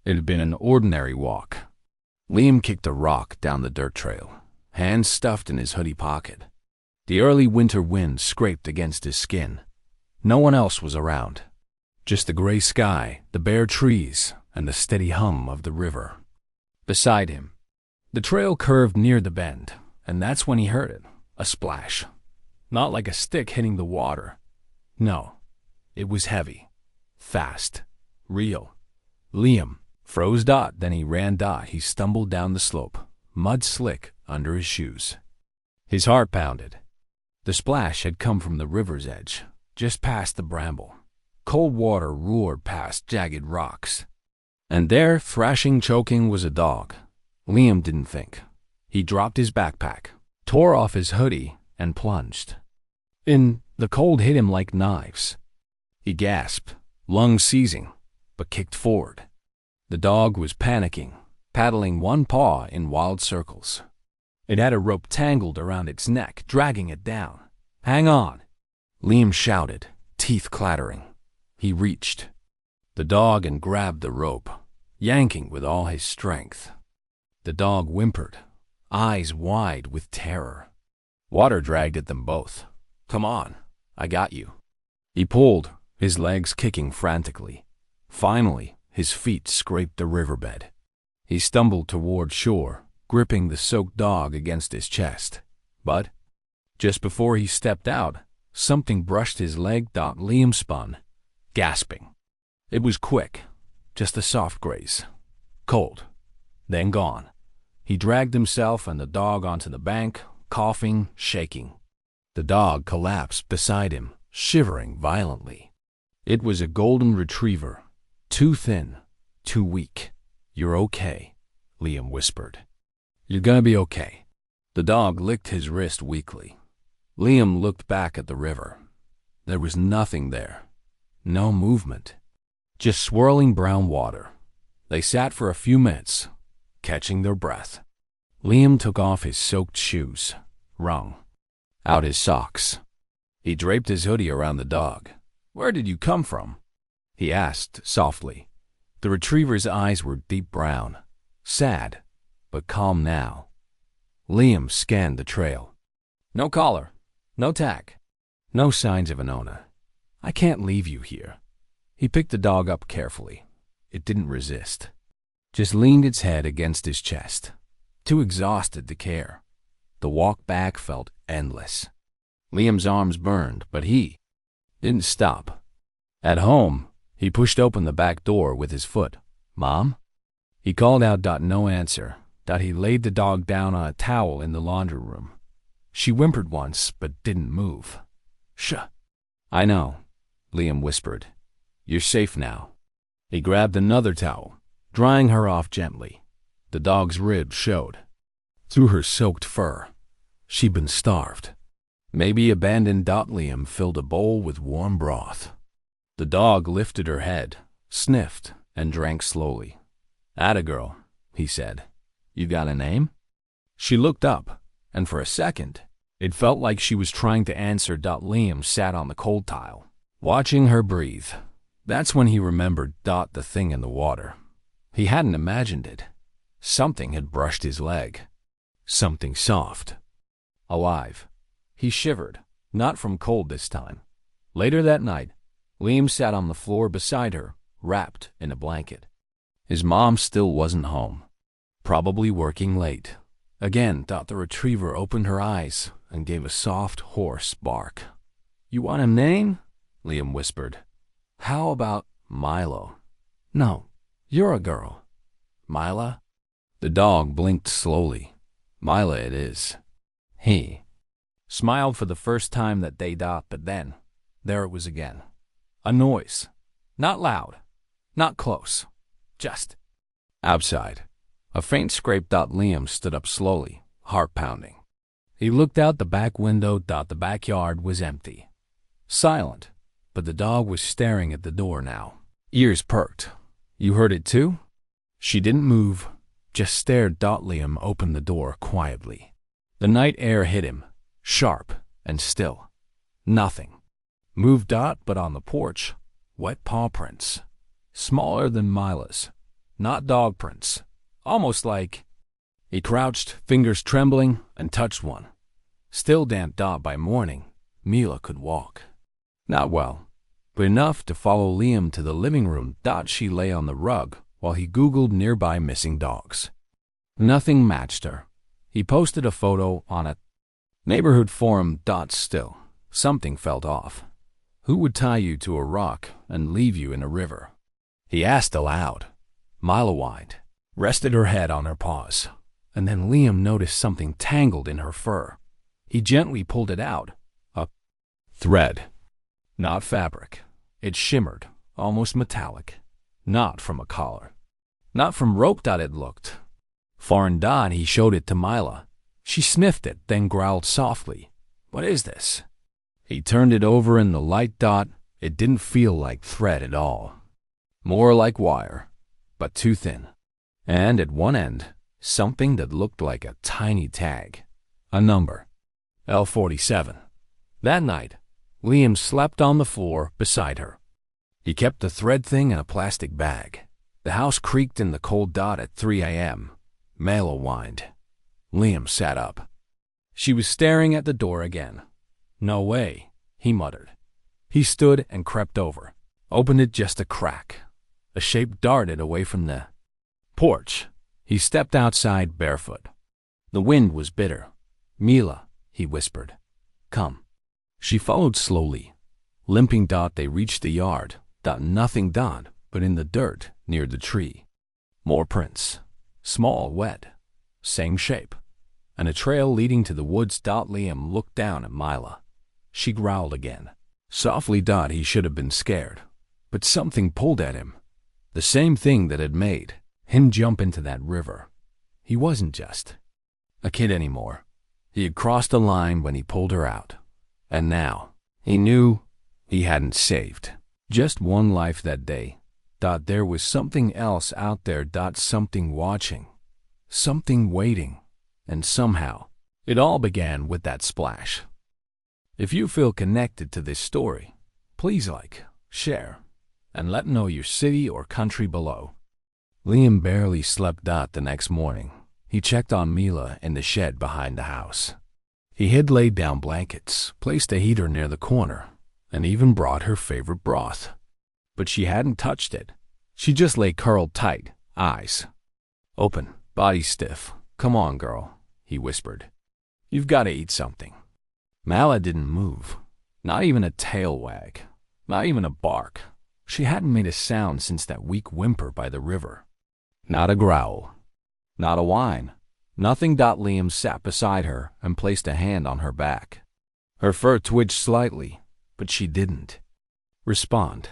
It had been an ordinary walk. Liam kicked a rock down the dirt trail, hands stuffed in his hoodie pocket. The early winter wind scraped against his skin. No one else was around. Just the gray sky, the bare trees, and the steady hum of the river. Beside him, the trail curved near the bend, and that's when he heard it, a splash. Not like a stick hitting the water. No, it was heavy, fast, real. Liam froze. Then he ran. He stumbled down the slope, mud slick under his shoes. His heart pounded. The splash had come from the river's edge, just past the bramble. Cold water roared past jagged rocks. And there, thrashing, choking, was a dog. Liam didn't think. He dropped his backpack, tore off his hoodie, and plunged. The cold hit him like knives. He gasped, lungs seizing, but kicked forward. The dog was panicking, paddling one paw in wild circles. It had a rope tangled around its neck, dragging it down. "Hang on!" Liam shouted, teeth clattering. He reached the dog and grabbed the rope, yanking with all his strength. The dog whimpered, eyes wide with terror. Water dragged at them both. "Come on, I got you." He pulled, his legs kicking frantically. Finally, his feet scraped the riverbed. He stumbled toward shore, gripping the soaked dog against his chest. But just before he stepped out, something brushed his leg. Liam spun, gasping. It was quick, just a soft graze. Cold, then gone. He dragged himself and the dog onto the bank, coughing, shaking. The dog collapsed beside him, shivering violently. It was a golden retriever, too thin, too weak. "You're okay," Liam whispered. "You're gonna be okay." The dog licked his wrist weakly. Liam looked back at the river. There was nothing there. No movement. Just swirling brown water. They sat for a few minutes, catching their breath. Liam took off his soaked shoes, wrung out his socks. He draped his hoodie around the dog. "Where did you come from?" he asked softly. The retriever's eyes were deep brown, sad, but calm now. Liam scanned the trail. No collar, no tag, no signs of an owner. "I can't leave you here." He picked the dog up carefully. It didn't resist, just leaned its head against his chest, too exhausted to care. The walk back felt endless. Liam's arms burned, but he didn't stop. At home, he pushed open the back door with his foot. "Mom?" He called out. No answer. He laid the dog down on a towel in the laundry room. She whimpered once, but didn't move. "Shh." "I know," Liam whispered. "You're safe now." He grabbed another towel, drying her off gently. The dog's ribs showed through her soaked fur. She'd been starved. Maybe abandoned. Liam filled a bowl with warm broth. The dog lifted her head, sniffed, and drank slowly. "Atta girl," he said. "You got a name?" She looked up, and for a second, it felt like she was trying to answer. Liam sat on the cold tile, watching her breathe. That's when he remembered the thing in the water. He hadn't imagined it. Something had brushed his leg. Something soft. Alive. He shivered, not from cold this time. Later that night, Liam sat on the floor beside her, wrapped in a blanket. His mom still wasn't home. Probably working late. Again, the retriever opened her eyes and gave a soft, hoarse bark. "You want a name?" Liam whispered. "How about Milo?" "No, you're a girl." "Mila?" The dog blinked slowly. "Mila it is." He smiled for the first time that day. But then, there it was again. A noise. Not loud. Not close. Just outside. A faint scrape. Liam stood up slowly, heart pounding. He looked out the back window. The backyard was empty. Silent, but the dog was staring at the door now. Ears perked. "You heard it too?" She didn't move, just stared. Liam opened the door quietly. The night air hit him, sharp and still. Nothing moved. But on the porch, wet paw prints, smaller than Mila's, not dog prints. Almost like... He crouched, fingers trembling, and touched one. Still damp. By morning, Mila could walk. Not well, but enough to follow Liam to the living room. She lay on the rug while he Googled nearby missing dogs. Nothing matched her. He posted a photo on a neighborhood forum. Still, something felt off. Who would tie you to a rock and leave you in a river? He asked aloud. Mila whined, rested her head on her paws, and then Liam noticed something tangled in her fur. He gently pulled it out. A thread. Not fabric. It shimmered, almost metallic. Not from a collar. Not from rope. It looked foreign. He showed it to Mila. She sniffed it, then growled softly. What is this? He turned it over in the light. It didn't feel like thread at all. More like wire, but too thin. And at one end, something that looked like a tiny tag. A number. L47. That night, Liam slept on the floor beside her. He kept the thread thing in a plastic bag. The house creaked in the cold. At 3 a.m., Mila whined. Liam sat up. She was staring at the door again. No way, he muttered. He stood and crept over, opened it just a crack. A shape darted away from the porch. He stepped outside barefoot. The wind was bitter. Mila, he whispered. Come. She followed slowly, limping. They reached the yard. Nothing. But in the dirt near the tree. More prints. Small, wet. Same shape. And a trail leading to the woods. Liam looked down at Mila. She growled again. Softly. He should have been scared. But something pulled at him. The same thing that had made him jump into that river. He wasn't just a kid anymore. He had crossed a line when he pulled her out. And now, he knew he hadn't saved just one life that day. There was something else out there. Something watching. Something waiting. And somehow, it all began with that splash. If you feel connected to this story, please like, share, and let know your city or country below. Liam barely slept. The next morning, he checked on Mila in the shed behind the house. He had laid down blankets, placed a heater near the corner, and even brought her favorite broth. But she hadn't touched it. She just lay curled tight, eyes open, body stiff. Come on, girl, he whispered. You've got to eat something. Mila didn't move. Not even a tail wag. Not even a bark. She hadn't made a sound since that weak whimper by the river. Not a growl. Not a whine. Nothing. Liam sat beside her and placed a hand on her back. Her fur twitched slightly, but she didn't respond.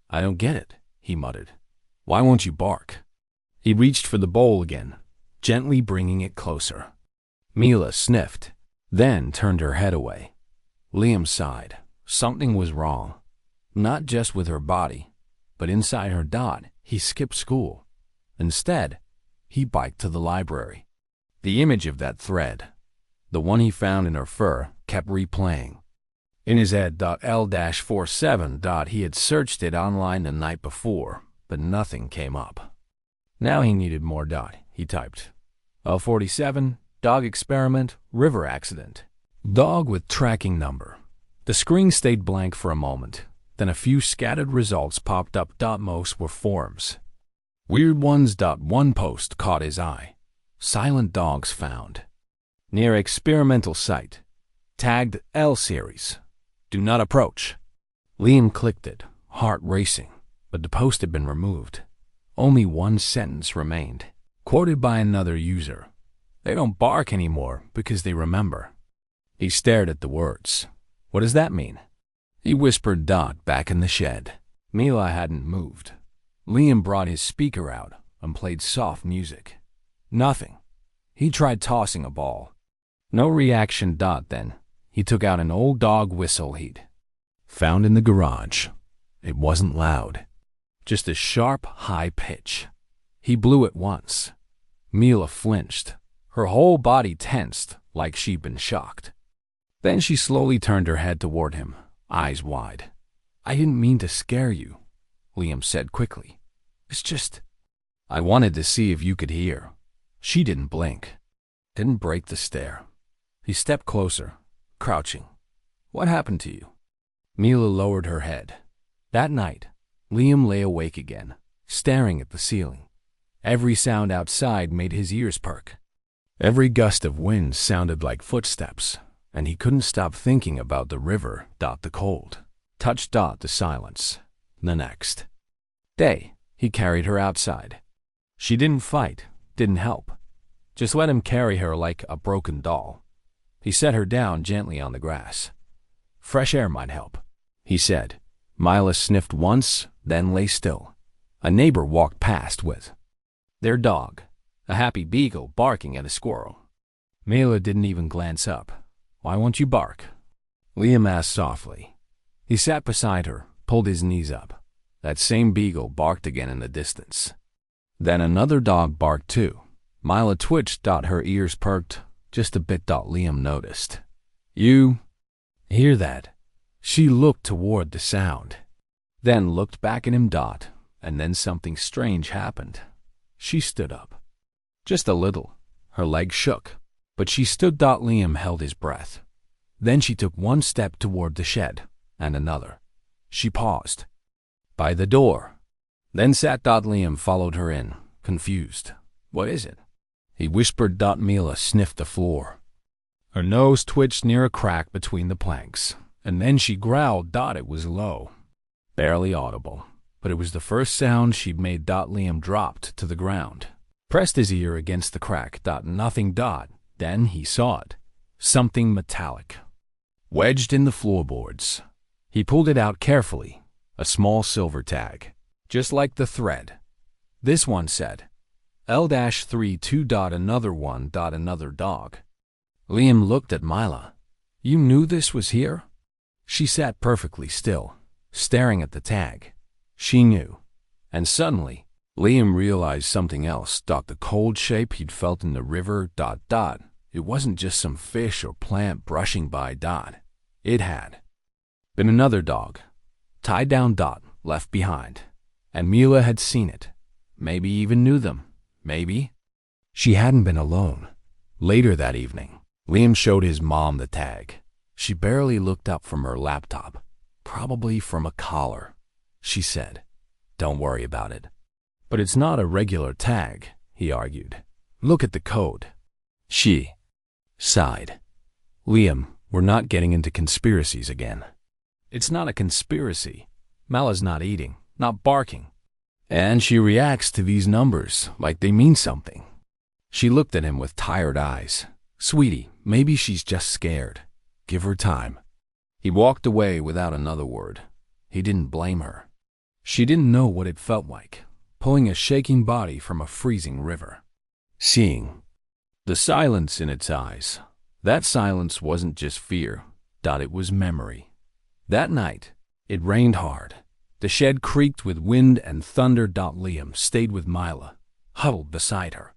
I don't get it, he muttered. Why won't you bark? He reached for the bowl again, gently bringing it closer. Mila sniffed, then turned her head away. Liam sighed. Something was wrong. Not just with her body, but inside her. He skipped school. Instead, he biked to the library. The image of that thread, the one he found in her fur, kept replaying. In his head. L-47. He had searched it online the night before, but nothing came up. Now he needed more. He typed. L-47, dog experiment, river accident. Dog with tracking number. The screen stayed blank for a moment. Then a few scattered results popped up. Most were forums. Weird ones. One post caught his eye. Silent dogs found. Near experimental site. Tagged L series. Do not approach. Liam clicked it, heart racing, but the post had been removed. Only one sentence remained, quoted by another user. They don't bark anymore because they remember. He stared at the words. What does that mean? He whispered. Back in the shed. Mila hadn't moved. Liam brought his speaker out and played soft music. Nothing. He tried tossing a ball. No reaction. Then he took out an old dog whistle he'd found in the garage. It wasn't loud, just a sharp, high pitch. He blew it once. Mila flinched. Her whole body tensed like she'd been shocked. Then she slowly turned her head toward him, eyes wide. I didn't mean to scare you, Liam said quickly. It's just I wanted to see if you could hear." She didn't blink, didn't break the stare. He stepped closer, crouching. "What happened to you?" Mila lowered her head. That night, Liam lay awake again, staring at the ceiling. Every sound outside made his ears perk. Every gust of wind sounded like footsteps, and he couldn't stop thinking about the river. The cold, touch. The silence. The next day, he carried her outside. She didn't fight, didn't help. Just let him carry her like a broken doll. He set her down gently on the grass. "Fresh air might help," he said. Mila sniffed once, then lay still. A neighbor walked past with their dog, a happy beagle barking at a squirrel. Mila didn't even glance up. "Why won't you bark?" Liam asked softly. He sat beside her, pulled his knees up. That same beagle barked again in the distance. Then another dog barked too. Mila twitched. Her ears perked just a bit. Liam noticed. "You hear that?" She looked toward the sound, then looked back at him. And then something strange happened. She stood up. Just a little. Her legs shook, but she stood. Liam held his breath. Then she took one step toward the shed, and another. She paused by the door, then sat. Liam followed her in, confused. "What is it?" he whispered. Mila sniffed the floor. Her nose twitched near a crack between the planks, and then she growled. It was low, barely audible, but it was the first sound she'd made. Liam dropped to the ground, pressed his ear against the crack. Nothing. Then he saw it. Something metallic, wedged in the floorboards. He pulled it out carefully. A small silver tag, just like the thread. This one said, L-32. Another one. Another dog. Liam looked at Mila. "You knew this was here?" She sat perfectly still, staring at the tag. She knew. And suddenly, Liam realized something else. The cold shape he'd felt in the river. It wasn't just some fish or plant brushing by. It had been another dog, tied down. Left behind. And Mila had seen it. Maybe even knew them. Maybe she hadn't been alone. Later that evening, Liam showed his mom the tag. She barely looked up from her laptop. "Probably from a collar," she said. "Don't worry about it." "But it's not a regular tag," he argued. "Look at the code." She sighed. "Liam, we're not getting into conspiracies again." "It's not a conspiracy. Mala's not eating, not barking. And she reacts to these numbers like they mean something." She looked at him with tired eyes. "Sweetie, maybe she's just scared. Give her time." He walked away without another word. He didn't blame her. She didn't know what it felt like, pulling a shaking body from a freezing river. Seeing the silence in its eyes. That silence wasn't just fear. It was memory. That night, it rained hard. The shed creaked with wind and thunder. Liam stayed with Mila, huddled beside her.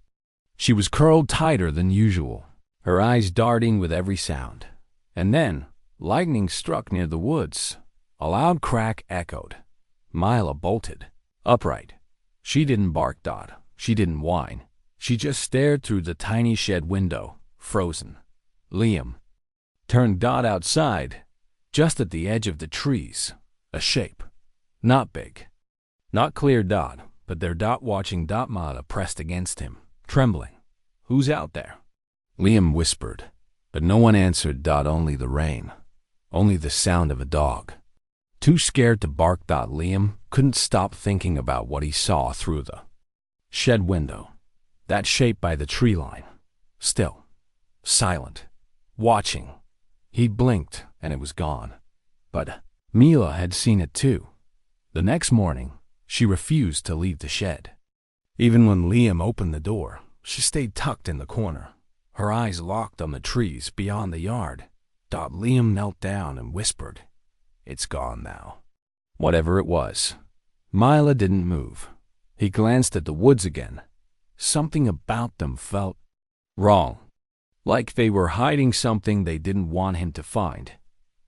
She was curled tighter than usual, her eyes darting with every sound. And then, lightning struck near the woods. A loud crack echoed. Mila bolted upright. She didn't bark. She didn't whine. She just stared through the tiny shed window, frozen. Liam turned. Outside, just at the edge of the trees, a shape. Not big, not clear. But there. Watching. Mila pressed against him, trembling. "Who's out there?" Liam whispered, but no one answered. Only the rain, only the sound of a dog. Too scared to bark. Liam couldn't stop thinking about what he saw through the shed window. That shape by the tree line, still, silent, watching. He blinked and it was gone. But Mila had seen it too. The next morning, she refused to leave the shed. Even when Liam opened the door, she stayed tucked in the corner, her eyes locked on the trees beyond the yard. Liam knelt down and whispered, "It's gone now." Whatever it was. Mila didn't move. He glanced at the woods again. Something about them felt wrong, like they were hiding something they didn't want him to find.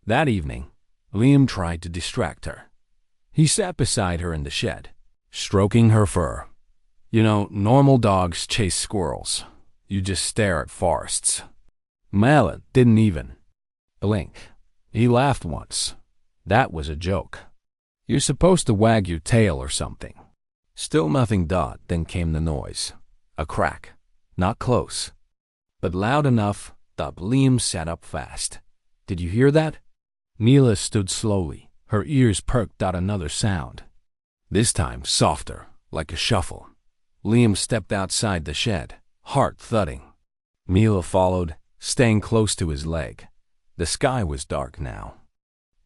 That evening, Liam tried to distract her. He sat beside her in the shed, stroking her fur. You know, normal dogs chase squirrels. You just stare at forests. Mila didn't even blink. He laughed once. That was a joke. You're supposed to wag your tail or something. Still nothing. Then came the noise. A crack. Not close, but loud enough that Liam sat up fast. Did you hear that? Mila stood slowly, her ears perked. Another sound. This time softer, like a shuffle. Liam stepped outside the shed, heart thudding. Mila followed, staying close to his leg. The sky was dark now.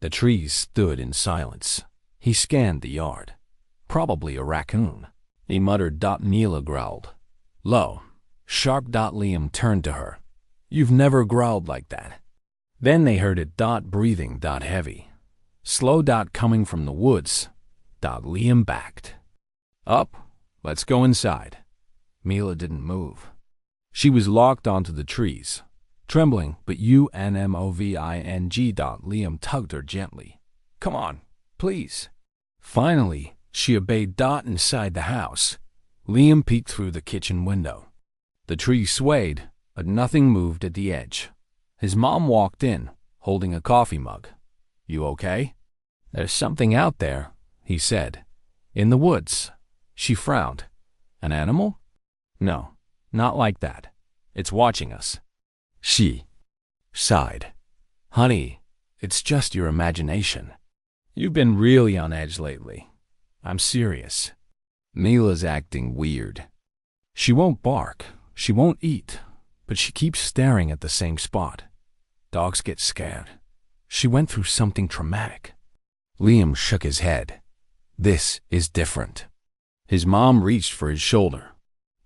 The trees stood in silence. He scanned the yard. Probably a raccoon. He muttered. Mila growled. Low, sharp. Liam turned to her. You've never growled like that. Then they heard it. Breathing. Heavy. Slow. Coming from the woods. Liam backed. Up. Let's go inside. Mila didn't move. She was locked onto the trees, trembling, but unmoving. Liam tugged her gently. Come on, please. Finally, she obeyed. Inside the house, Liam peeked through the kitchen window. The tree swayed, but nothing moved at the edge. His mom walked in, holding a coffee mug. You okay? There's something out there, he said. In the woods. She frowned. An animal? No, not like that. It's watching us. She sighed. Honey, it's just your imagination. You've been really on edge lately. I'm serious. Mila's acting weird. She won't bark, she won't eat, but she keeps staring at the same spot. Dogs get scared. She went through something traumatic. Liam shook his head. This is different. His mom reached for his shoulder.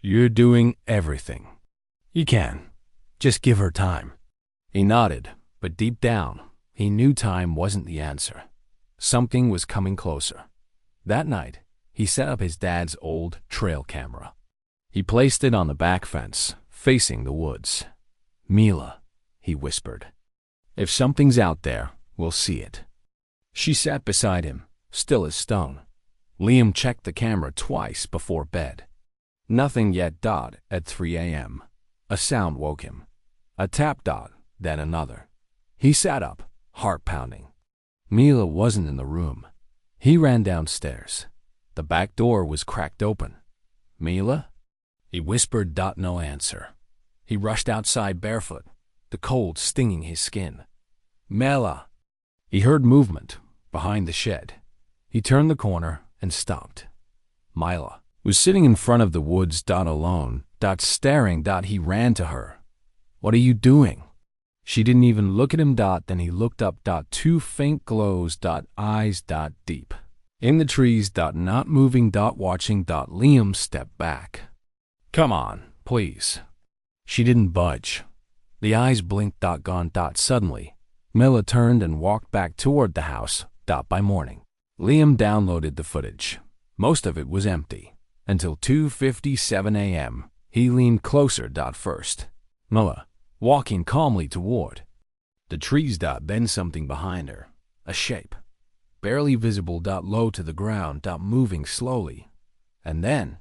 You're doing everything. You can. Just give her time. He nodded, but deep down, he knew time wasn't the answer. Something was coming closer. That night, he set up his dad's old trail camera. He placed it on the back fence, facing the woods. Mila, he whispered. If something's out there, we'll see it. She sat beside him, still as stone. Liam checked the camera twice before bed. Nothing yet. At 3 a.m., a sound woke him. A tap. Then another. He sat up, heart pounding. Mila wasn't in the room. He ran downstairs. The back door was cracked open. Mila? He whispered. No answer. He rushed outside barefoot, the cold stinging his skin. Mila! He heard movement behind the shed. He turned the corner and stopped. Mila was sitting in front of the woods. Alone. Staring. He ran to her. What are you doing? She didn't even look at him. Then he looked up. Two faint glows. Eyes. Deep. In the trees. Not moving. Watching. Liam stepped back. Come on, please. She didn't budge. The eyes blinked. Gone. Suddenly, Mila turned and walked back toward the house. By morning, Liam downloaded the footage. Most of it was empty. Until 2:57 a.m., he leaned closer. First, Mila, walking calmly toward the trees. Then something behind her, a shape, barely visible. Low to the ground. Moving slowly. And then,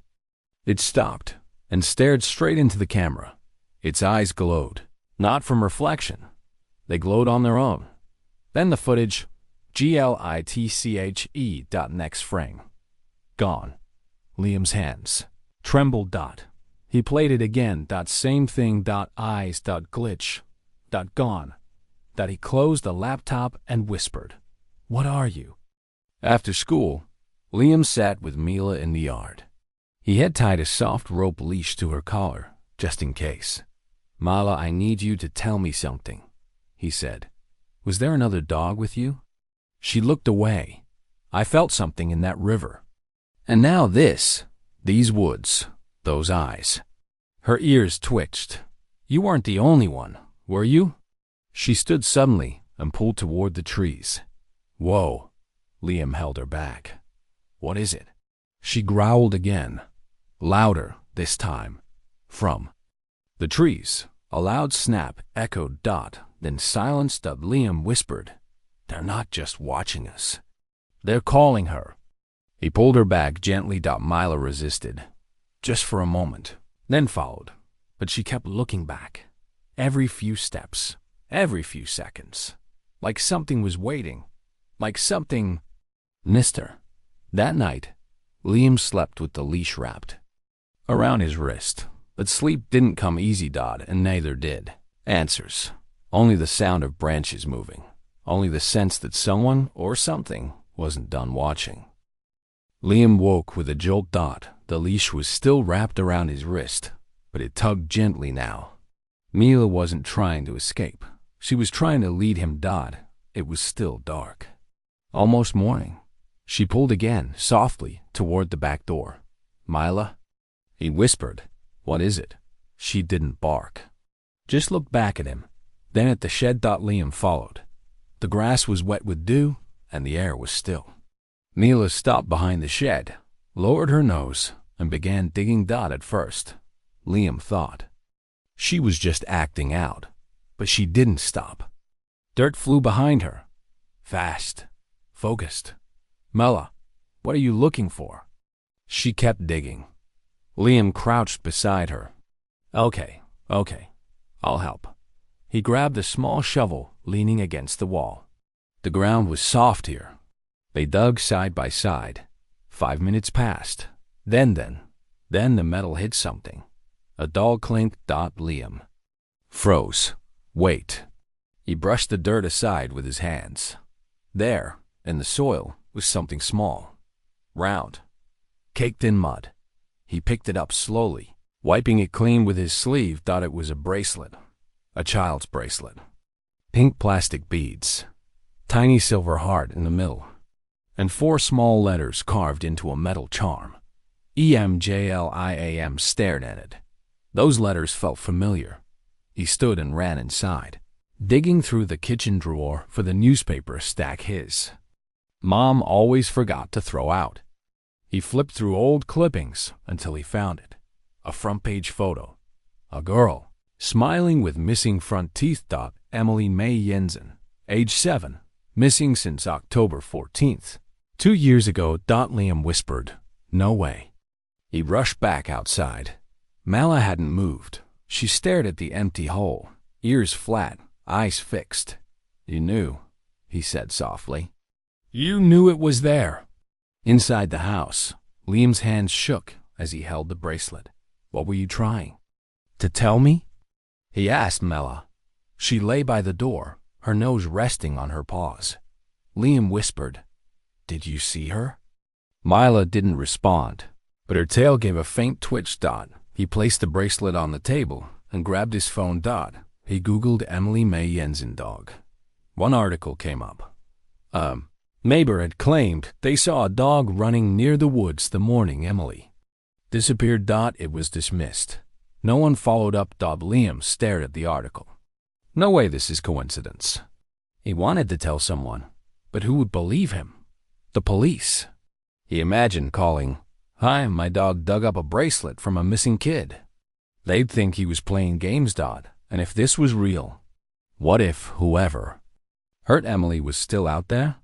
it stopped and stared straight into the camera. Its eyes glowed, not from reflection. They glowed on their own. Then the footage, glitche. Next frame. Gone. Liam's hands trembled. He played it again. Same thing. Eyes. Glitch. Gone. He closed the laptop and whispered, What are you? After school, Liam sat with Mila in the yard. He had tied a soft rope leash to her collar, just in case. Mila, I need you to tell me something, he said. Was there another dog with you? She looked away. I felt something in that river. And now these woods, those eyes. Her ears twitched. You weren't the only one, were you? She stood suddenly and pulled toward the trees. Whoa. Liam held her back. What is it? She growled again, louder this time, from the trees. A loud snap echoed. Then silence. Liam whispered, They're not just watching us. They're calling her. He pulled her back gently. Mila resisted. just for a moment, then followed, but she kept looking back. Every few steps, every few seconds. Like something was waiting. Like something missed her. That night, Liam slept with the leash wrapped around his wrist. But sleep didn't come easy, and neither did answers. Only the sound of branches moving. Only the sense that someone or something wasn't done watching. Liam woke with a jolt. The leash was still wrapped around his wrist, but it tugged gently now. Mila wasn't trying to escape. She was trying to lead him. It was still dark. Almost morning. She pulled again, softly, toward the back door. "Mila?" He whispered. "What is it?" She didn't bark. Just looked back at him, then at the shed. Liam followed. The grass was wet with dew, and the air was still. Mila stopped behind the shed, lowered her nose, and began digging. At first, Liam thought she was just acting out, but she didn't stop. Dirt flew behind her. Fast. Focused. "Mela, what are you looking for?" She kept digging. Liam crouched beside her. Okay, I'll help." He grabbed a small shovel, leaning against the wall. The ground was soft here. They dug side by side. 5 minutes passed. Then the metal hit something. A dull clink. Liam froze. Wait. He brushed the dirt aside with his hands. There, in the soil, was something small, round, caked in mud. He picked it up slowly, wiping it clean with his sleeve. It was a bracelet, a child's bracelet. Pink plastic beads, tiny silver heart in the middle, and 4 small letters carved into a metal charm. EMJLIAM stared at it. Those letters felt familiar. He stood and ran inside, digging through the kitchen drawer for the newspaper stack his mom always forgot to throw out. He flipped through old clippings until he found it. A front-page photo. A girl, smiling with missing front teeth. Emily May Jensen, age 7, missing since October 14th. 2 years ago. Liam whispered, "No way." He rushed back outside. Mala hadn't moved. She stared at the empty hole, ears flat, eyes fixed. "You knew," he said softly. "You knew it was there." Inside the house, Liam's hands shook as he held the bracelet. "What were you trying to tell me?" he asked Mela. She lay by the door, her nose resting on her paws. Liam whispered, "Did you see her?" Mila didn't respond, but her tail gave a faint twitch. He placed the bracelet on the table and grabbed his phone. He Googled Emily May Jensen dog. One article came up. Neighbor had claimed they saw a dog running near the woods the morning Emily disappeared. It was dismissed. No one followed up. Liam stared at the article. No way this is coincidence. He wanted to tell someone, but who would believe him? The police. He imagined calling, "Hi, my dog dug up a bracelet from a missing kid." They'd think he was playing games. And if this was real, what if whoever hurt Emily was still out there?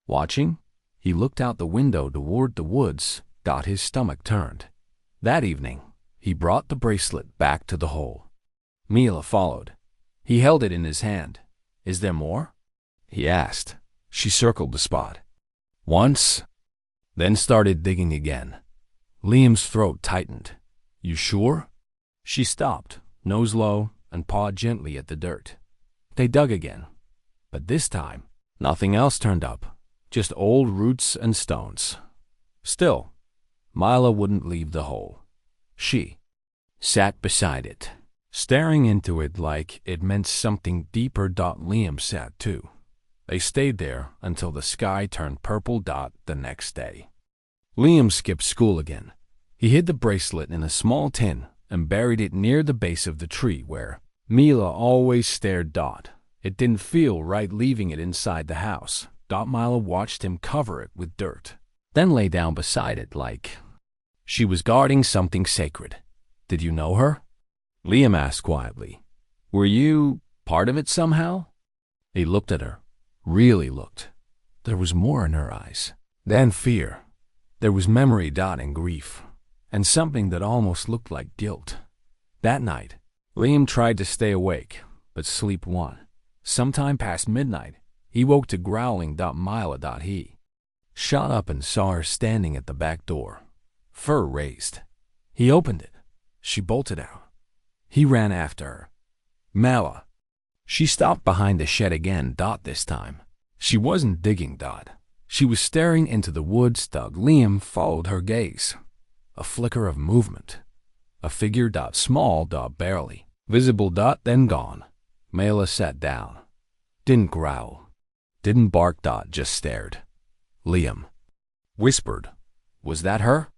Watching? He looked out the window toward the woods. His stomach turned. That evening, he brought the bracelet back to the hole. Mila followed. He held it in his hand. "Is there more?" he asked. She circled the spot once, then started digging again. Liam's throat tightened. "You sure?" She stopped, nose low, and pawed gently at the dirt. They dug again, but this time, nothing else turned up. Just old roots and stones. Still, Mila wouldn't leave the hole. She sat beside it, staring into it like it meant something deeper. Liam sat too. They stayed there until the sky turned purple. The next day, Liam skipped school again. He hid the bracelet in a small tin and buried it near the base of the tree where Mila always stared. It didn't feel right leaving it inside the house. Mila watched him cover it with dirt, then lay down beside it like she was guarding something sacred. "Did you know her?" Liam asked quietly. "Were you part of it somehow?" He looked at her, really looked. There was more in her eyes than fear. There was memory. And grief. and something that almost looked like guilt. That night, Liam tried to stay awake, but sleep won. Sometime past midnight, he woke to growling. Mila. He shot up and saw her standing at the back door, fur raised. He opened it. She bolted out. He ran after her. Mala. She stopped behind the shed again. This time, she wasn't digging. She was staring into the woods. Liam followed her gaze. A flicker of movement. A figure. Small. Barely visible. Then gone. Mala sat down. Didn't growl. Didn't bark. Just stared. Liam whispered, "Was that her?"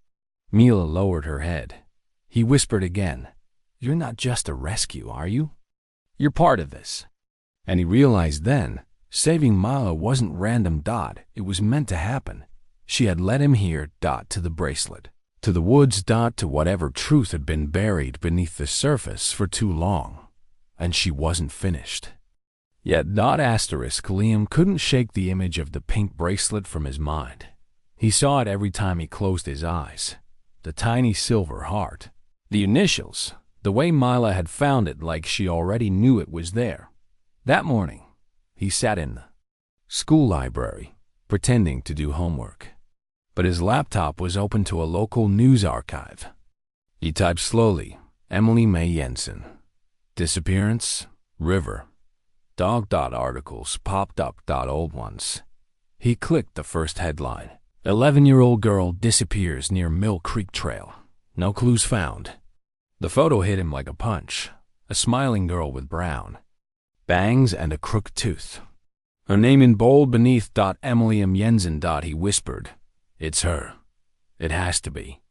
Mila lowered her head. He whispered again, "You're not just a rescue, are you? You're part of this." And he realized then, saving Mila wasn't random. It was meant to happen. She had led him here. To the bracelet. To the woods. To whatever truth had been buried beneath the surface for too long. And she wasn't finished. Yet. Liam couldn't shake the image of the pink bracelet from his mind. He saw it every time he closed his eyes. The tiny silver heart. The initials. The way Mila had found it, like she already knew it was there. That morning, he sat in the school library, pretending to do homework. But his laptop was open to a local news archive. He typed slowly, "Emily May Jensen. Disappearance, river. Dog. Articles popped up. Old ones." He clicked the first headline. 11-year-old girl disappears near Mill Creek Trail. No clues found. The photo hit him like a punch. A smiling girl with brown bangs and a crooked tooth. Her name in bold beneath. Emily M. Jensen. He whispered, "It's her. It has to be."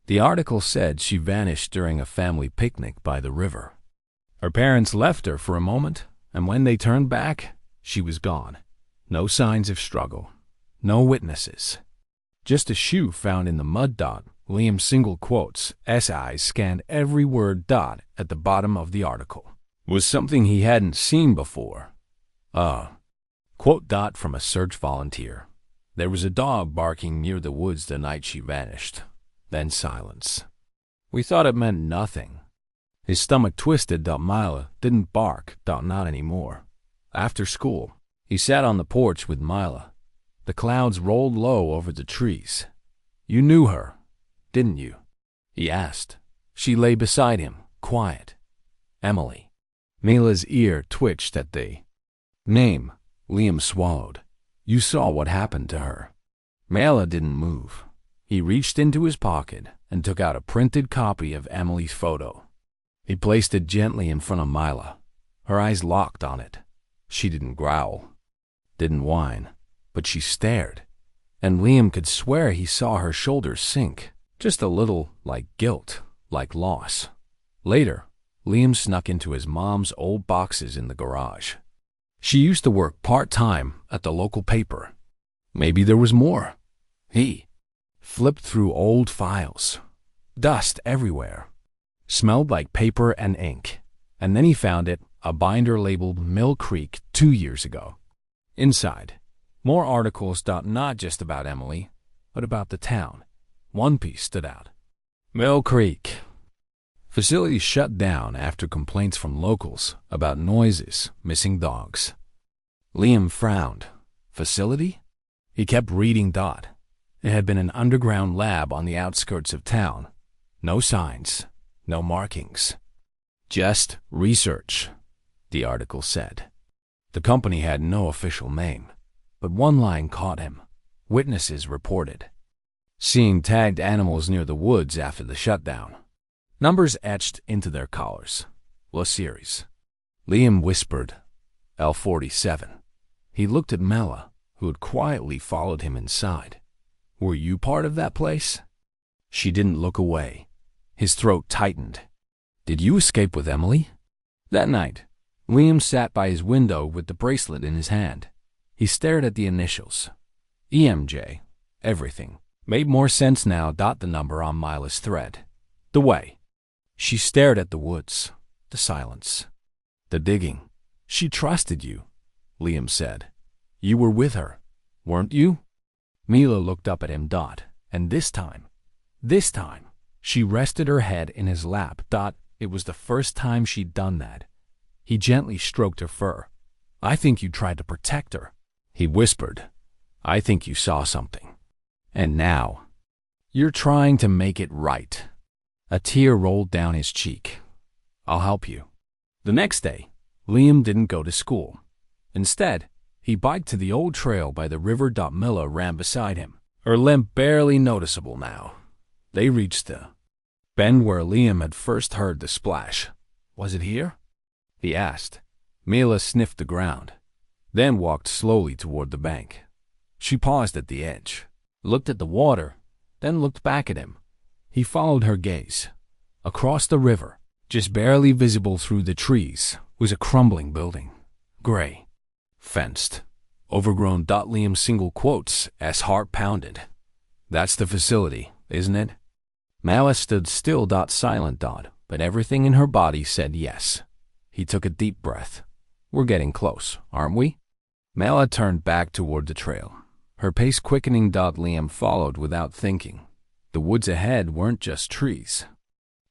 The article said she vanished during a family picnic by the river. Her parents left her for a moment, and when they turned back, she was gone. No signs of struggle. No witnesses. Just a shoe found in the mud. Liam single quotes. Eyes scanned every word. At the bottom of the article was something he hadn't seen before. Quote. From a search volunteer. There was a dog barking near the woods the night she vanished. Then silence. We thought it meant nothing. His stomach twisted. Mila didn't bark. Not anymore. After school, he sat on the porch with Mila. The clouds rolled low over the trees. "You knew her, didn't you?" he asked. She lay beside him, quiet. "Emily." Mila's ear twitched at the name. Liam swallowed. "You saw what happened to her." Mila didn't move. He reached into his pocket and took out a printed copy of Emily's photo. He placed it gently in front of Mila. Her eyes locked on it. She didn't growl, didn't whine, but she stared. And Liam could swear he saw her shoulders sink, just a little, like guilt, like loss. Later, Liam snuck into his mom's old boxes in the garage. She used to work part-time at the local paper. Maybe there was more. He flipped through old files. Dust everywhere. Smelled like paper and ink. And then he found it, a binder labeled Mill Creek 2 years ago. Inside, more articles. Not just about Emily, but about the town. One piece stood out. Mill Creek. Facility shut down after complaints from locals about noises, missing dogs. Liam frowned. Facility? He kept reading. It had been an underground lab on the outskirts of town. No signs, no markings. Just research, the article said. The company had no official name, but one line caught him. Witnesses reported seeing tagged animals near the woods after the shutdown. Numbers etched into their collars. La Series. Liam whispered, L47. He looked at Mela, who had quietly followed him inside. Were you part of that place? She didn't look away. His throat tightened. Did you escape with Emily? That night, Liam sat by his window with the bracelet in his hand. He stared at the initials. EMJ. Everything made more sense now. The number on Mila's thread. The way. She stared at the woods, the silence, the digging. She trusted you, Liam said. You were with her, weren't you? Mila looked up at him. And this time, She rested her head in his lap. It was the first time she'd done that. He gently stroked her fur. I think you tried to protect her, he whispered. I think you saw something. And now, you're trying to make it right. A tear rolled down his cheek. I'll help you. The next day, Liam didn't go to school. Instead, he biked to the old trail by the river. Milla ran beside him, her limp barely noticeable now. They reached the bend where Liam had first heard the splash. Was it here? He asked. Milla sniffed the ground, then walked slowly toward the bank. She paused at the edge, looked at the water, then looked back at him. He followed her gaze. Across the river, just barely visible through the trees, was a crumbling building. Gray, fenced, overgrown. Liam's single quotes as heart pounded. That's the facility, isn't it? Mala stood still. Silent. But everything in her body said yes. He took a deep breath. We're getting close, aren't we? Mala turned back toward the trail, her pace quickening. Liam followed without thinking. The woods ahead weren't just trees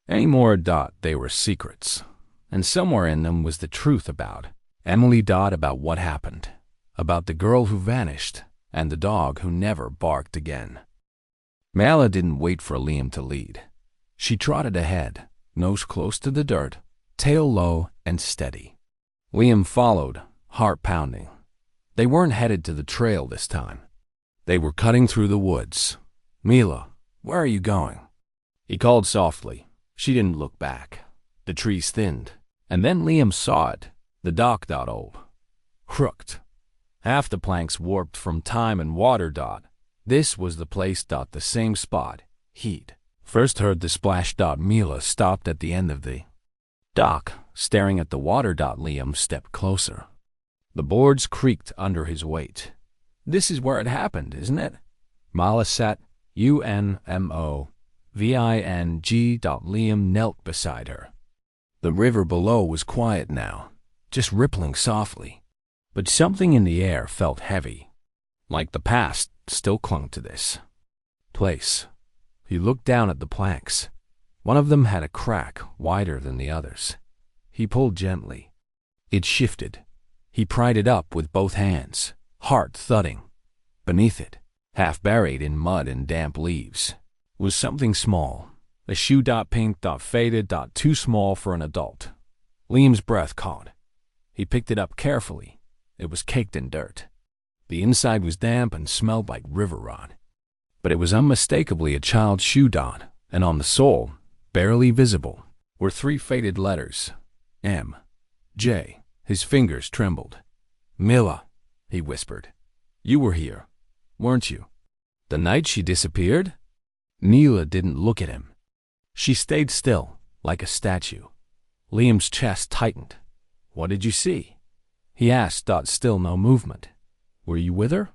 anymore. They were secrets, and somewhere in them was the truth about Emily. About what happened, about the girl who vanished, and the dog who never barked again. Mala didn't wait for Liam to lead. She trotted ahead, nose close to the dirt, tail low and steady. Liam followed, heart pounding. They weren't headed to the trail this time. They were cutting through the woods. Mila, where are you going? He called softly. She didn't look back. The trees thinned, and then Liam saw it. The dock. Old, crooked. Half the planks warped from time and water. This was the place. The same spot he'd first heard the splash. Mila stopped at the end of the dock, staring at the water. Liam stepped closer. The boards creaked under his weight. This is where it happened, isn't it? Mala sat UNMOVING. Liam knelt beside her. The river below was quiet now, just rippling softly. But something in the air felt heavy, like the past still clung to this place. He looked down at the planks. One of them had a crack wider than the others. He pulled gently. It shifted. He pried it up with both hands, heart thudding. Beneath it, half buried in mud and damp leaves, was something small. A shoe. Pink. Faded. Too small for an adult. Liam's breath caught. He picked it up carefully. It was caked in dirt. The inside was damp and smelled like river rot. But it was unmistakably a child's shoe. And on the sole, barely visible, were 3 faded letters. M. J. His fingers trembled. Mila, he whispered. You were here, weren't you? The night she disappeared? Neela didn't look at him. She stayed still, like a statue. Liam's chest tightened. What did you see? He asked. Still no movement. Were you with her?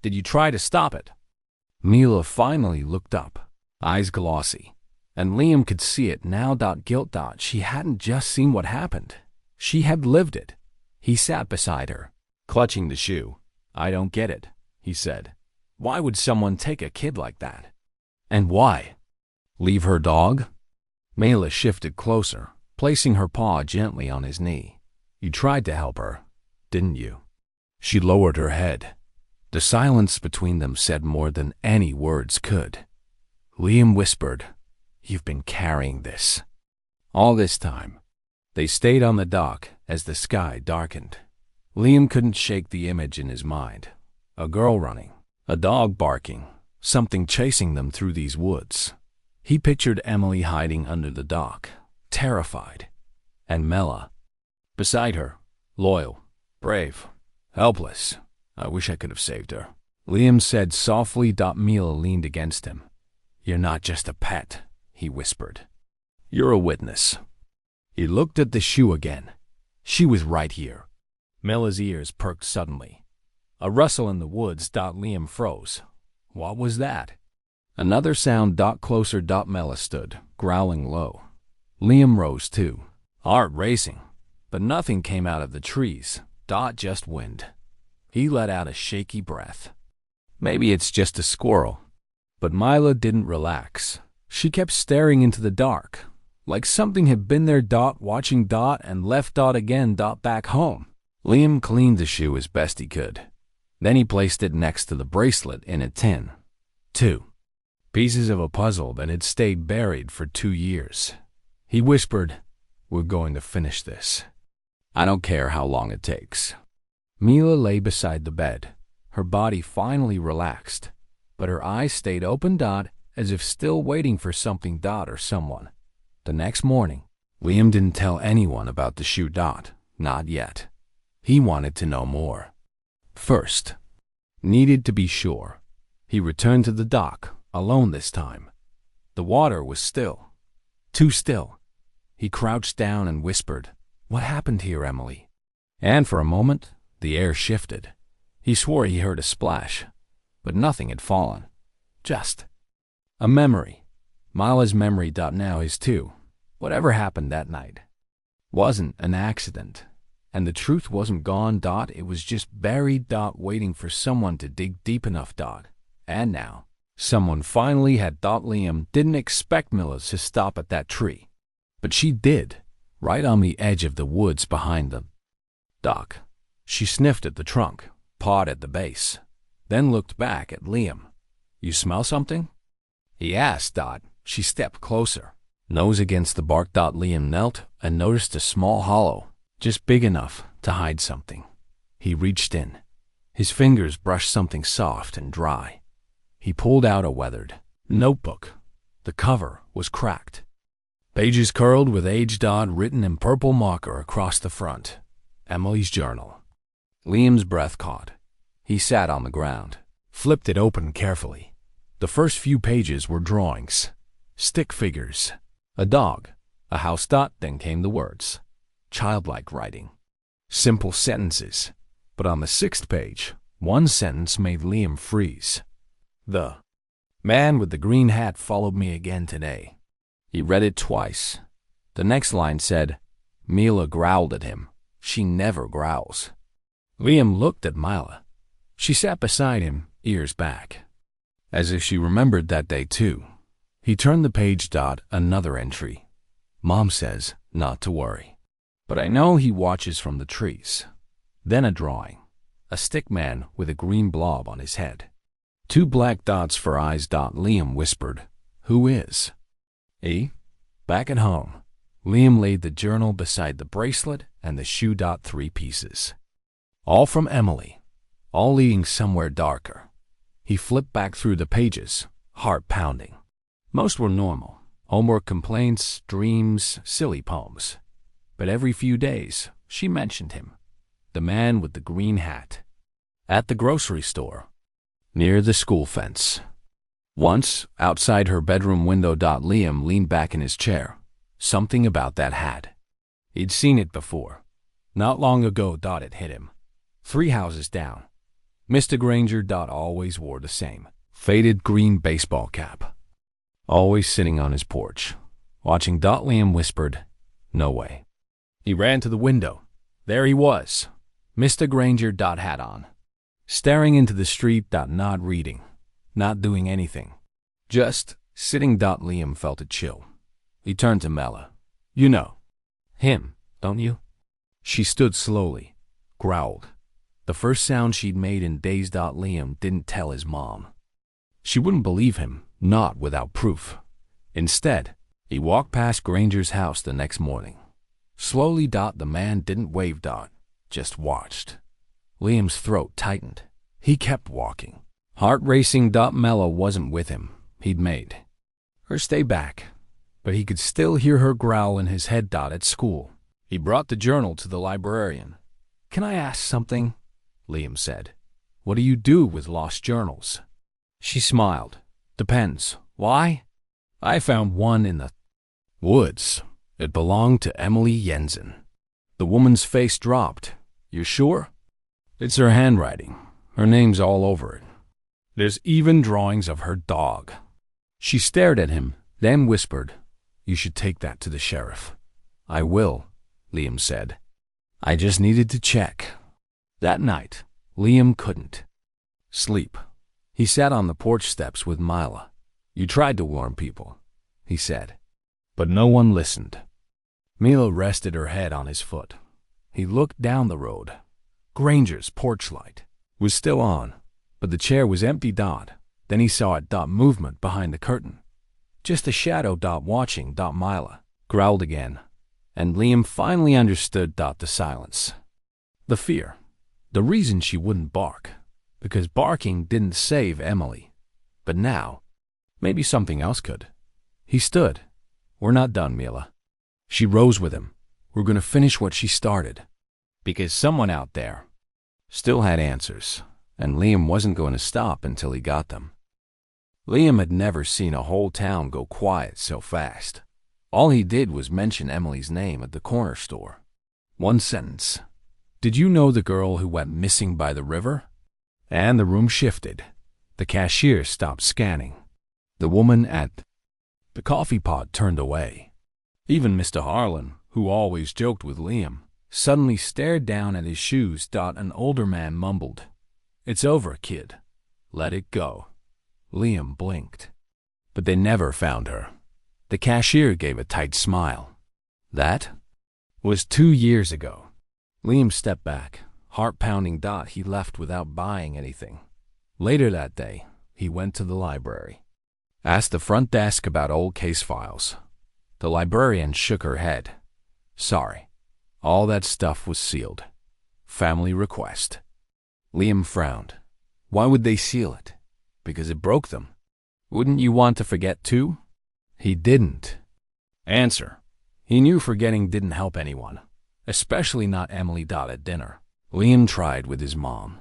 Did you try to stop it? Neela finally looked up, eyes glossy, and Liam could see it now. Guilt. She hadn't just seen what happened. She had lived it. He sat beside her, clutching the shoe. I don't get it, he said. Why would someone take a kid like that? And why? Leave her dog? Mela shifted closer, placing her paw gently on his knee. You tried to help her, didn't you? She lowered her head. The silence between them said more than any words could. Liam whispered, You've been carrying this all this time. They stayed on the dock as the sky darkened. Liam couldn't shake the image in his mind. A girl running, a dog barking, something chasing them through these woods. He pictured Emily hiding under the dock, terrified, and Mela beside her, loyal, brave, helpless. I wish I could have saved her. Liam said softly. Mila leaned against him. You're not just a pet, he whispered. You're a witness. He looked at the shoe again. She was right here. Mela's ears perked suddenly. A rustle in the woods. Liam froze. What was that? Another sound. Closer. Mela stood, growling low. Liam rose too, heart racing, but nothing came out of the trees. Just wind. He let out a shaky breath. Maybe it's just a squirrel. But Mila didn't relax. She kept staring into the dark, like something had been there, watching and left again, back home. Liam cleaned the shoe as best he could. Then he placed it next to the bracelet in a tin. 2 pieces of a puzzle that had stayed buried for 2 years. He whispered, "We're going to finish this. I don't care how long it takes." Mila lay beside the bed. Her body finally relaxed, but her eyes stayed open, as if still waiting for something, or someone. The next morning, Liam didn't tell anyone about the shoe, not yet. He wanted to know more. First, needed to be sure. He returned to the dock, alone this time. The water was still. Too still. He crouched down and whispered, "What happened here, Emily?" And for a moment, the air shifted. He swore he heard a splash, but nothing had fallen. Just a memory. Mila's memory. Now his too. Whatever happened that night wasn't an accident. And the truth wasn't gone. It was just buried. Waiting for someone to dig deep enough. And now, someone finally had. Liam didn't expect Mila to stop at that tree. But she did, right on the edge of the woods behind them. She sniffed at the trunk, pawed at the base, then looked back at Liam. "You smell something?" he asked. She stepped closer, nose against the bark. Liam knelt and noticed a small hollow, just big enough to hide something. He reached in. His fingers brushed something soft and dry. He pulled out a weathered notebook. The cover was cracked. Pages curled with age. Written in purple marker across the front. Emily's journal. Liam's breath caught. He sat on the ground, flipped it open carefully. The first few pages were drawings, stick figures, a dog, a house. Then came the words. Childlike writing. Simple sentences. But on the 6th page, one sentence made Liam freeze. "The man with the green hat followed me again today." He read it twice. The next line said, "Mila growled at him. She never growls." Liam looked at Mila. She sat beside him, ears back, as if she remembered that day too. He turned the page. Another entry. "Mom says not to worry, but I know he watches from the trees." Then a drawing. A stick man with a green blob on his head. 2 black dots for eyes. Liam whispered, "Who is?" "E." Back at home, Liam laid the journal beside the bracelet and the shoe. 3 pieces. All from Emily, all leading somewhere darker. He flipped back through the pages, heart pounding. Most were normal. Homework complaints, dreams, silly poems. But every few days, she mentioned him. The man with the green hat. At the grocery store. Near the school fence. Once, outside her bedroom window. Liam leaned back in his chair. Something about that hat. He'd seen it before. Not long ago. It hit him. 3 houses down. Mr. Granger. Always wore the same faded green baseball cap. Always sitting on his porch, watching. Liam whispered, "No way." He ran to the window. There he was, Mr. Granger. Hat on. Staring into the street. Not reading, not doing anything. Just sitting. Liam felt a chill. He turned to Mela. "You know him, don't you?" She stood slowly, growled. The first sound she'd made in days. Liam didn't tell his mom. She wouldn't believe him, not without proof. Instead, he walked past Granger's house the next morning. Slowly. The man didn't wave. Just watched. Liam's throat tightened. He kept walking. Heart racing. Mela wasn't with him. He'd made her stay back. But he could still hear her growl in his head. At school, he brought the journal to the librarian. "Can I ask something?" Liam said. "What do you do with lost journals?" She smiled. "Depends. Why?" "I found one in the woods. It belonged to Emily Jensen." The woman's face dropped. "You're sure?" "It's her handwriting. Her name's all over it. There's even drawings of her dog." She stared at him, then whispered, "You should take that to the sheriff." "I will," Liam said. "I just needed to check." That night, Liam couldn't sleep. He sat on the porch steps with Mila. "You tried to warn people. he said. But no one listened. Mila rested her head on his foot. He looked down the road. Granger's porch light was still on, but the chair was empty. Then he saw a movement behind the curtain. Just a shadow. Watching. Mila growled again, and Liam finally understood the silence. The fear. The reason she wouldn't bark. Because barking didn't save Emily. But now, maybe something else could. He stood. We're not done, Mila. She rose with him. We're going to finish what she started. Because someone out there still had answers, and Liam wasn't going to stop until he got them. Liam had never seen a whole town go quiet so fast. All he did was mention Emily's name at the corner store. One sentence. Did you know the girl who went missing by the river? And the room shifted. The cashier stopped scanning. The woman at the coffee pot turned away. Even Mr. Harlan, who always joked with Liam, suddenly stared down at his shoes. An older man mumbled, "It's over, kid. Let it go." Liam blinked. But they never found her. The cashier gave a tight smile. That was 2 years ago. Liam stepped back, heart pounding. He left without buying anything. Later that day, he went to the library. Asked the front desk about old case files. The librarian shook her head. Sorry, all that stuff was sealed. Family request. Liam frowned. Why would they seal it? Because it broke them. Wouldn't you want to forget too? He didn't. Answer. He knew forgetting didn't help anyone, especially not Emily. At dinner, Liam tried with his mom.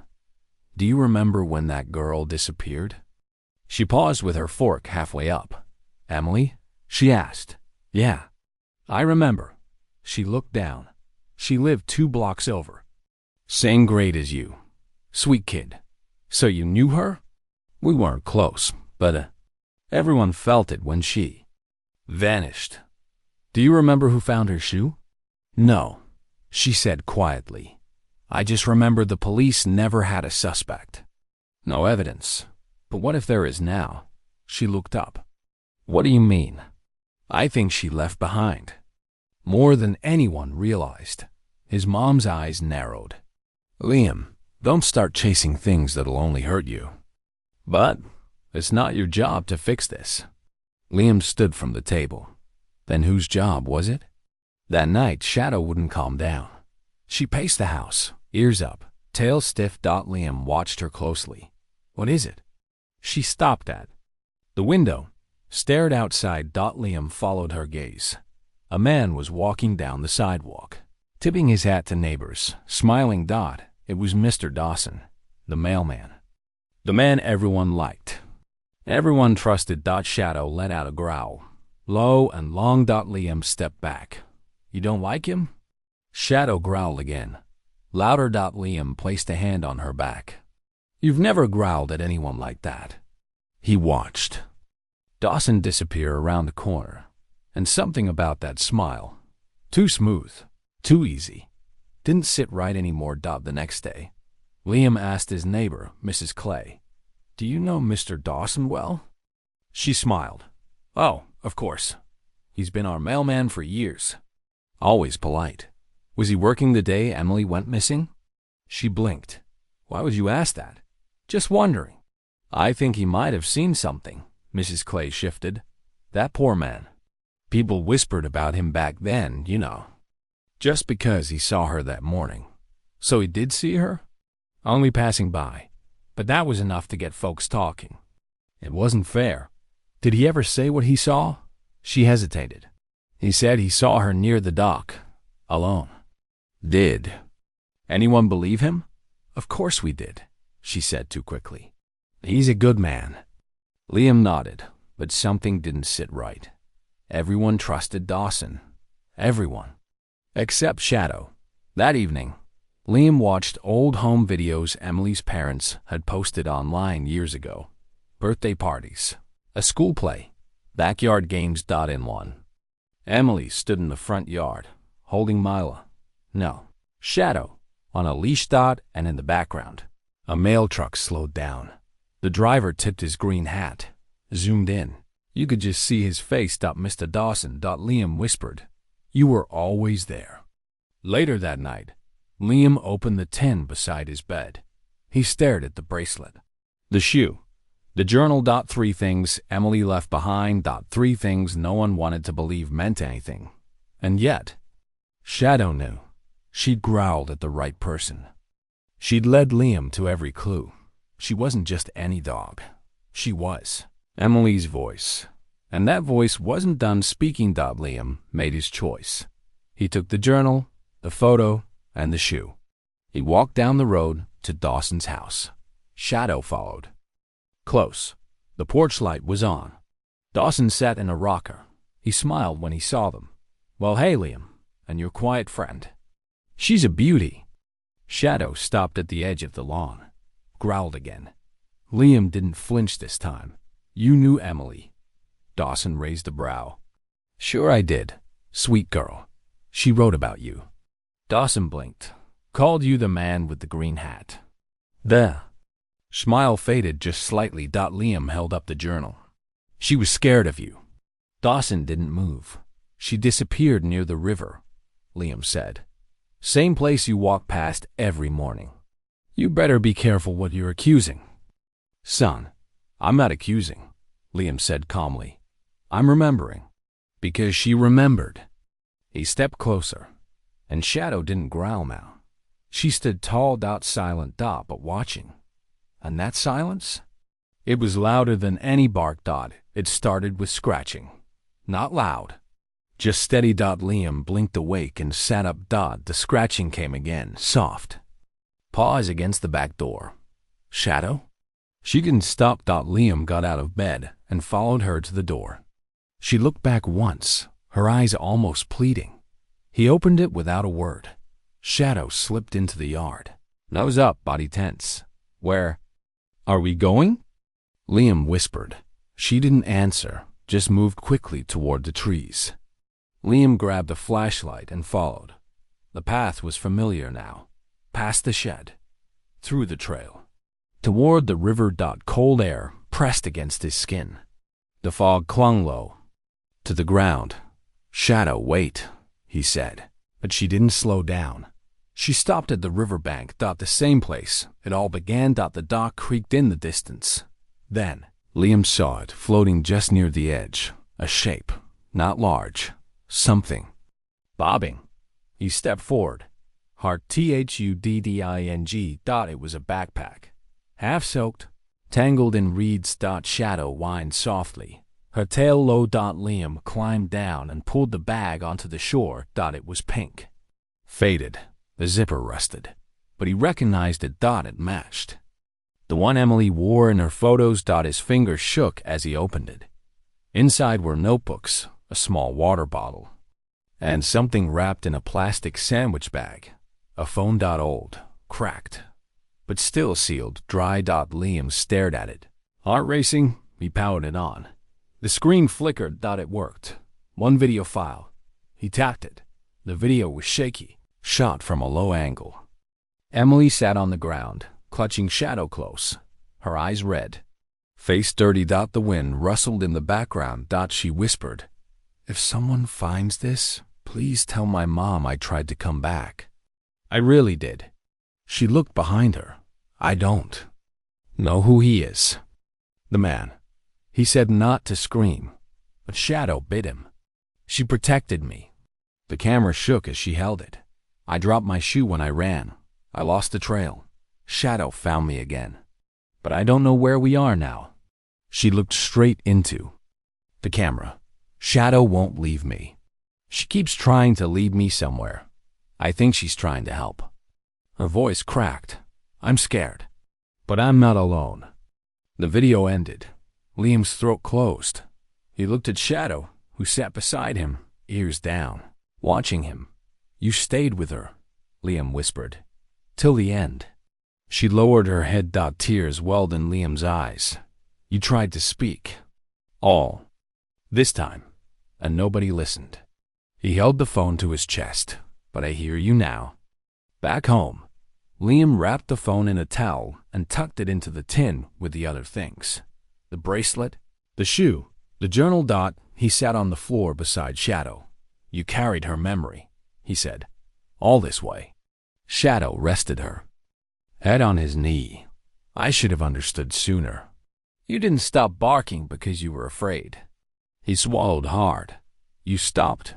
Do you remember when that girl disappeared? She paused with her fork halfway up. Emily? She asked. Yeah, I remember. She looked down. She lived 2 blocks over. Same grade as you. Sweet kid. So you knew her? We weren't close, but everyone felt it when she vanished. Do you remember who found her shoe? No, she said quietly. I just remember the police never had a suspect. No evidence. But what if there is now? She looked up. What do you mean? I think she left behind. More than anyone realized. His mom's eyes narrowed. Liam, don't start chasing things that'll only hurt you. But it's not your job to fix this. Liam stood from the table. Then whose job was it? That night, Shadow wouldn't calm down. She paced the house, ears up, tail stiff. Liam watched her closely. What is it? She stopped at the window, stared outside. Liam followed her gaze. A man was walking down the sidewalk, tipping his hat to neighbors, smiling. It was Mr. Dawson, the mailman. The man everyone liked. Everyone trusted. Shadow let out a growl, low and long. Liam stepped back. You don't like him? Shadow growled again, louder. Liam placed a hand on her back. You've never growled at anyone like that. He watched Dawson disappear around the corner, and something about that smile, too smooth, too easy, didn't sit right anymore. The next day, Liam asked his neighbor, Mrs. Clay, do you know Mr. Dawson well? She smiled. Oh, of course. He's been our mailman for years. Always polite. Was he working the day Emily went missing? She blinked. Why would you ask that? Just wondering. I think he might have seen something. Mrs. Clay shifted. That poor man. People whispered about him back then, you know. Just because he saw her that morning. So he did see her? Only passing by. But that was enough to get folks talking. It wasn't fair. Did he ever say what he saw? She hesitated. He said he saw her near the dock, alone. Did anyone believe him? Of course we did, she said too quickly. He's a good man. Liam nodded, but something didn't sit right. Everyone trusted Dawson. Everyone. Except Shadow. That evening, Liam watched old home videos Emily's parents had posted online years ago. Birthday parties, a school play, backyard games. In one. Emily stood in the front yard, holding Mila. No, Shadow, on a leash. And in the background, a mail truck slowed down. The driver tipped his green hat, zoomed in. You could just see his face. Mr. Dawson. Liam whispered. You were always there. Later that night, Liam opened the tin beside his bed. He stared at the bracelet, the shoe, the journal. 3 things Emily left behind. 3 things no one wanted to believe meant anything. And yet, Shadow knew. She'd growled at the right person. She'd led Liam to every clue. She wasn't just any dog. She was Emily's voice. And that voice wasn't done speaking. Liam made his choice. He took the journal, the photo, and the shoe. He walked down the road to Dawson's house. Shadow followed. Close. The porch light was on. Dawson sat in a rocker. He smiled when he saw them. Well, hey, Liam, and your quiet friend. She's a beauty. Shadow stopped at the edge of the lawn, growled again. Liam didn't flinch this time. You knew Emily. Dawson raised a brow. Sure I did. Sweet girl. She wrote about you. Dawson blinked. Called you the man with the green hat. The smile faded just slightly. Liam held up the journal. She was scared of you. Dawson didn't move. She disappeared near the river, Liam said. Same place you walk past every morning. You better be careful what you're accusing. Son, I'm not accusing, Liam said calmly. I'm remembering. Because she remembered. He stepped closer, and Shadow didn't growl now. She stood tall, silent, but watching. And that silence? It was louder than any bark. It started with scratching. Not loud. Just steady. Liam blinked awake and sat up. The scratching came again, soft. Paws against the back door. Shadow? She didn't stop. Liam got out of bed and followed her to the door. She looked back once, her eyes almost pleading. He opened it without a word. Shadow slipped into the yard. Nose up, body tense. Where are we going? Liam whispered. She didn't answer, just moved quickly toward the trees. Liam grabbed a flashlight and followed. The path was familiar now. Past the shed. Through the trail. Toward the river. Cold air pressed against his skin. The fog clung low to the ground. Shadow, wait, he said. But she didn't slow down. She stopped at the riverbank. The same place it all began. The dock creaked in the distance. Then Liam saw it floating just near the edge. A shape, not large. Something. Bobbing. He stepped forward. Heart THUDDING. It was a backpack. Half soaked, tangled in reeds. Shadow whined softly. Her tail low. Liam climbed down and pulled the bag onto the shore. It was pink. Faded. The zipper rusted. But he recognized it. It matched. The one Emily wore in her photos. His fingers shook as he opened it. Inside were notebooks, a small water bottle, and something wrapped in a plastic sandwich bag. A phone. Old, cracked, but still sealed, dry. Liam stared at it. Heart racing, he powered it on. The screen flickered. It worked. One video file. He tapped it. The video was shaky, shot from a low angle. Emily sat on the ground, clutching Shadow close, her eyes red. Face dirty. The wind rustled in the background. She whispered, If someone finds this, please tell my mom I tried to come back. I really did. She looked behind her. I don't know who he is. The man. He said not to scream, but Shadow bit him. She protected me. The camera shook as she held it. I dropped my shoe when I ran. I lost the trail. Shadow found me again. But I don't know where we are now. She looked straight into the camera. Shadow won't leave me. She keeps trying to lead me somewhere. I think she's trying to help. Her voice cracked. I'm scared. But I'm not alone. The video ended. Liam's throat closed. He looked at Shadow, who sat beside him, ears down, watching him. You stayed with her, Liam whispered. Till the end. She lowered her head. Tears welled in Liam's eyes. You tried to speak. All. This time. And nobody listened. He held the phone to his chest. But I hear you now. Back home, Liam wrapped the phone in a towel and tucked it into the tin with the other things. The bracelet, the shoe, The journal. He sat on the floor beside Shadow. You carried her memory, he said. All this way. Shadow rested her head on his knee. I should have understood sooner. You didn't stop barking because you were afraid. He swallowed hard. You stopped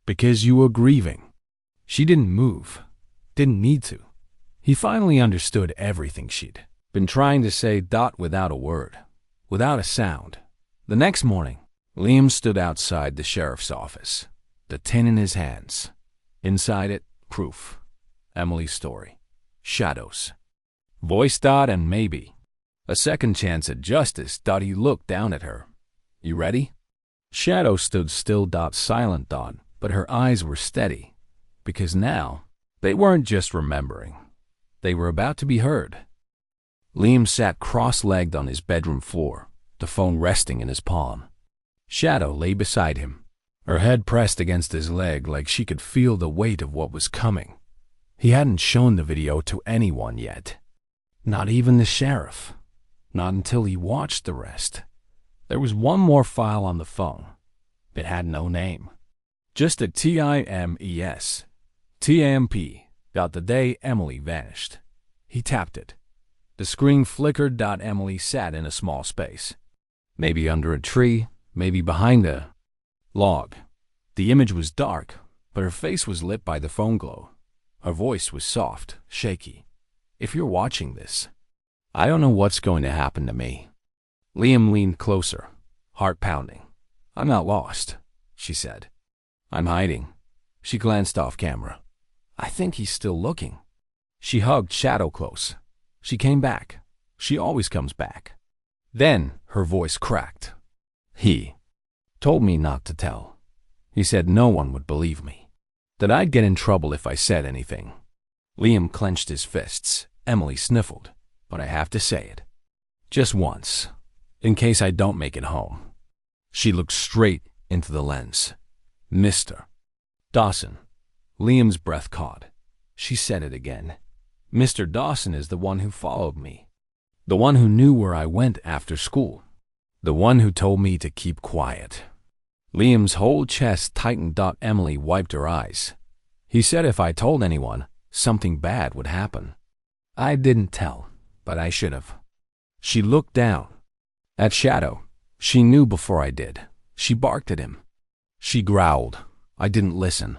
because you were grieving. She didn't move. Didn't need to. He finally understood everything she'd been trying to say. Without a word. Without a sound. The next morning, Liam stood outside the sheriff's office, the tin in his hands. Inside it, proof. Emily's story. Shadows. Voice. And maybe a second chance at justice. He looked down at her. You ready? Shadow stood still. Silent. But her eyes were steady, because now they weren't just remembering. They were about to be heard. Liam sat cross-legged on his bedroom floor, the phone resting in his palm. Shadow lay beside him, her head pressed against his leg like she could feel the weight of what was coming. He hadn't shown the video to anyone yet. Not even the sheriff. Not until he watched the rest. There was one more file on the phone. It had no name. Just a TIMES. TAMP. The day Emily vanished. He tapped it. The screen flickered. Emily sat in a small space. Maybe under a tree, maybe behind a log. The image was dark, but her face was lit by the phone glow. Her voice was soft, shaky. If you're watching this, I don't know what's going to happen to me. Liam leaned closer, heart pounding. I'm not lost, she said. I'm hiding. She glanced off camera. I think he's still looking. She hugged Shadow close. She came back. She always comes back. Then her voice cracked. He told me not to tell. He said no one would believe me, that I'd get in trouble if I said anything. Liam clenched his fists. Emily sniffled, but I have to say it. Just once, in case I don't make it home. She looked straight into the lens. Mr. Dawson. Liam's breath caught. She said it again. Mr. Dawson is the one who followed me. The one who knew where I went after school. The one who told me to keep quiet. Liam's whole chest tightened. Emily wiped her eyes. He said if I told anyone, something bad would happen. I didn't tell, but I should have. She looked down at Shadow. She knew before I did. She barked at him. She growled. I didn't listen.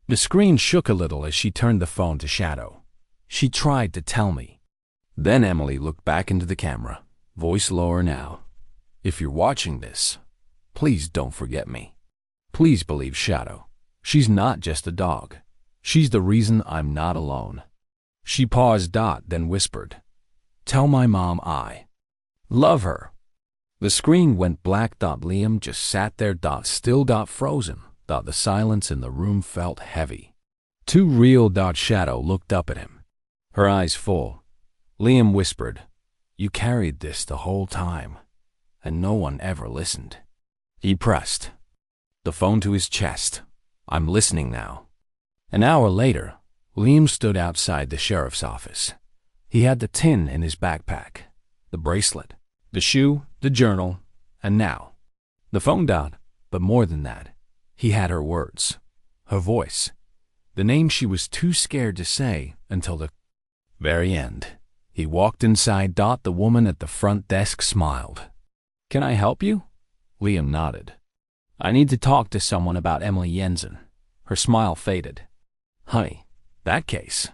The screen shook a little as she turned the phone to Shadow. She tried to tell me. Then Emily looked back into the camera, voice lower now. If you're watching this, please don't forget me. Please believe Shadow. She's not just a dog. She's the reason I'm not alone. She paused. Then whispered, tell my mom I love her. The screen went black. Liam just sat there. Still. Frozen. The silence in the room felt heavy. Too real. Shadow looked up at him, her eyes full. Liam whispered, you carried this the whole time, and no one ever listened. He pressed the phone to his chest. I'm listening now. An hour later, Liam stood outside the sheriff's office. He had the tin in his backpack, the bracelet, the shoe, the journal, and now the phone. But more than that, he had her words, her voice, the name she was too scared to say until the very end. He walked inside. The woman at the front desk smiled. Can I help you? Liam nodded. I need to talk to someone about Emily Jensen. Her smile faded. Honey, that case,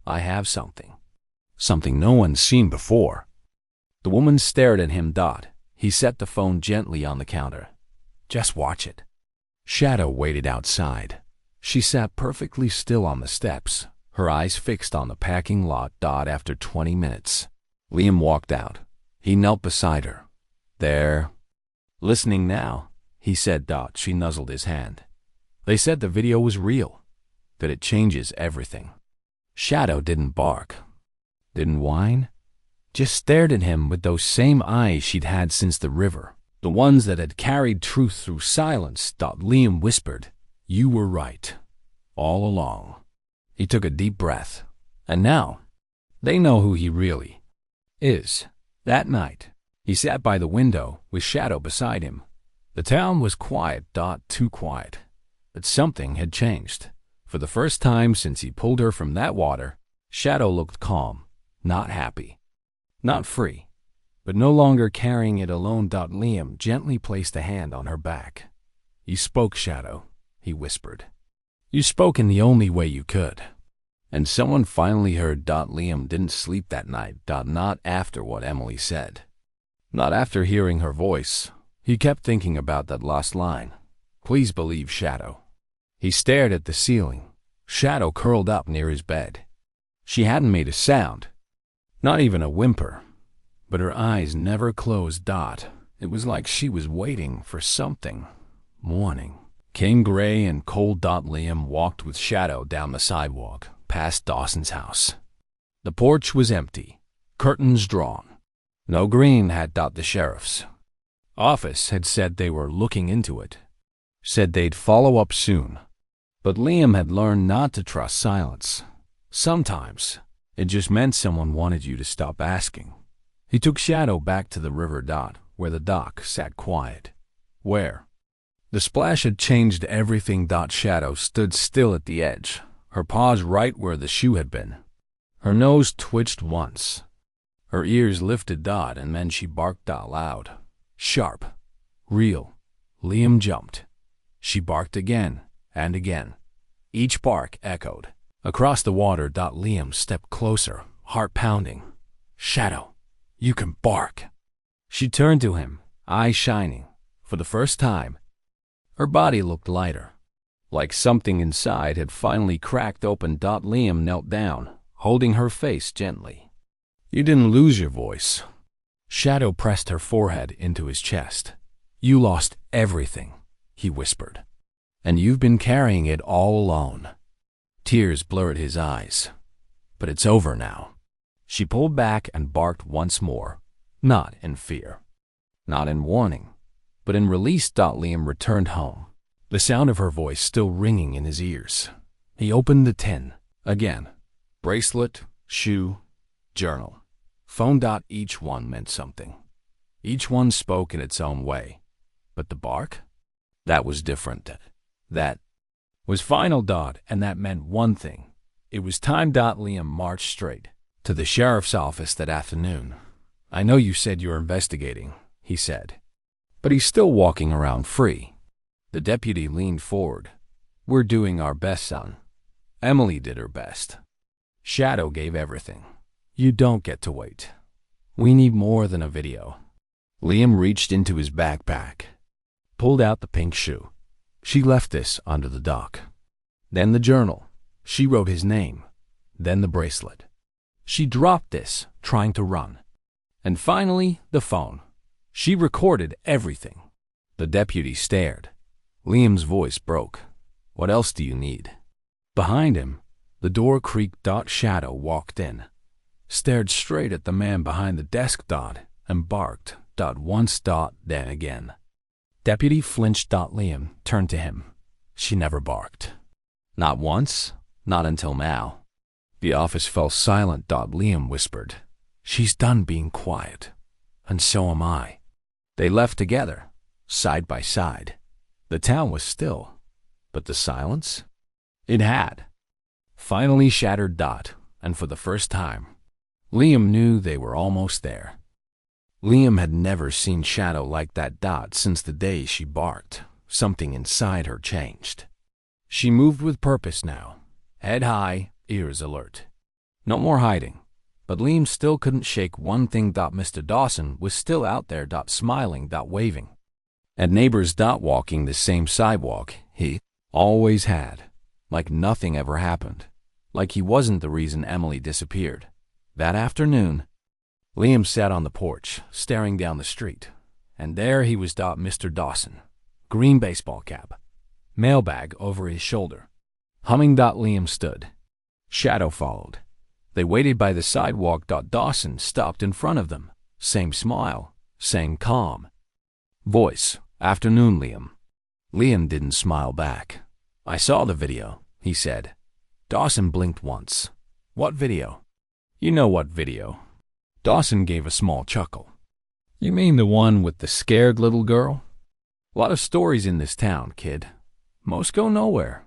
I have something. Something no one's seen before. The woman stared at him. He set the phone gently on the counter. Just watch it. Shadow waited outside. She sat perfectly still on the steps, her eyes fixed on the parking lot. After 20 minutes, Liam walked out. He knelt beside her. There. Listening now, he said. She nuzzled his hand. They said the video was real, that it changes everything. Shadow didn't bark, didn't whine, just stared at him with those same eyes she'd had since the river, the ones that had carried truth through silence. Liam whispered, you were right, all along. He took a deep breath. And now, they know who he really is. That night, he sat by the window with Shadow beside him. The town was quiet, too quiet. But something had changed. For the first time since he pulled her from that water, Shadow looked calm, not happy, not free, but no longer carrying it alone. Liam gently placed a hand on her back. "You spoke, Shadow," he whispered. "You spoke in the only way you could." And someone finally heard. Liam didn't sleep that night. Not after what Emily said. Not after hearing her voice. He kept thinking about that last line. "Please believe Shadow." He stared at the ceiling. Shadow curled up near his bed. She hadn't made a sound, not even a whimper, but her eyes never closed. It was like she was waiting for something. Morning came gray and cold. Liam walked with Shadow down the sidewalk, past Dawson's house. The porch was empty, curtains drawn. No Green had. The sheriff's office had said they were looking into it, said they'd follow up soon. But Liam had learned not to trust silence. Sometimes it just meant someone wanted you to stop asking. He took Shadow back to the river. Where the dock sat quiet. Where the splash had changed everything. Shadow stood still at the edge, her paws right where the shoe had been. Her nose twitched once. Her ears lifted. And then she barked out loud. Sharp. Real. Liam jumped. She barked again and again. Each bark echoed across the water. Liam stepped closer, heart pounding. "Shadow, you can bark." She turned to him, eyes shining. For the first time, her body looked lighter, like something inside had finally cracked open. Liam knelt down, holding her face gently. "You didn't lose your voice." Shadow pressed her forehead into his chest. "You lost everything," he whispered. "And you've been carrying it all alone." Tears blurred his eyes. "But it's over now." She pulled back and barked once more, not in fear, not in warning, but in release. Liam returned home, the sound of her voice still ringing in his ears. He opened the tin. Again. Bracelet, shoe, journal, phone. Each one meant something. Each one spoke in its own way. But the bark? That was different. That was final. And that meant one thing. It was time. Liam marched straight to the sheriff's office that afternoon. "I know you said you were investigating," he said. "But he's still walking around free." The deputy leaned forward. "We're doing our best, son. Emily did her best. Shadow gave everything. You don't get to wait. We need more than a video." Liam reached into his backpack, pulled out the pink shoe. She left this under the dock. Then the journal. She wrote his name. Then the bracelet. She dropped this, trying to run. And finally, the phone. She recorded everything. The deputy stared. Liam's voice broke. "What else do you need?" Behind him, the door creaked. Shadow walked in, stared straight at the man behind the desk. And barked. Once. Then again. Deputy flinched. Liam turned to him. She never barked. Not once, not until now. The office fell silent. Liam whispered. "She's done being quiet. And so am I." They left together, side by side. The town was still, but the silence? It had finally shattered. And for the first time, Liam knew they were almost there. Liam had never seen Shadow like that. Since the day she barked, something inside her changed. She moved with purpose now, head high, ears alert. No more hiding. But Liam still couldn't shake one thing. Mr. Dawson was still out there. Smiling. Waving at neighbors. Walking the same sidewalk he always had. Like nothing ever happened. Like he wasn't the reason Emily disappeared. That afternoon, Liam sat on the porch, staring down the street. And there he was. Mr. Dawson, green baseball cap, mailbag over his shoulder. Humming. Liam stood. Shadow followed. They waited by the sidewalk. Dawson stopped in front of them. Same smile, same calm voice. "Afternoon, Liam." Liam didn't smile back. "I saw the video," he said. Dawson blinked once. "What video?" "You know what video." Dawson gave a small chuckle. "You mean the one with the scared little girl?" A lot of stories in this town, kid. Most go nowhere.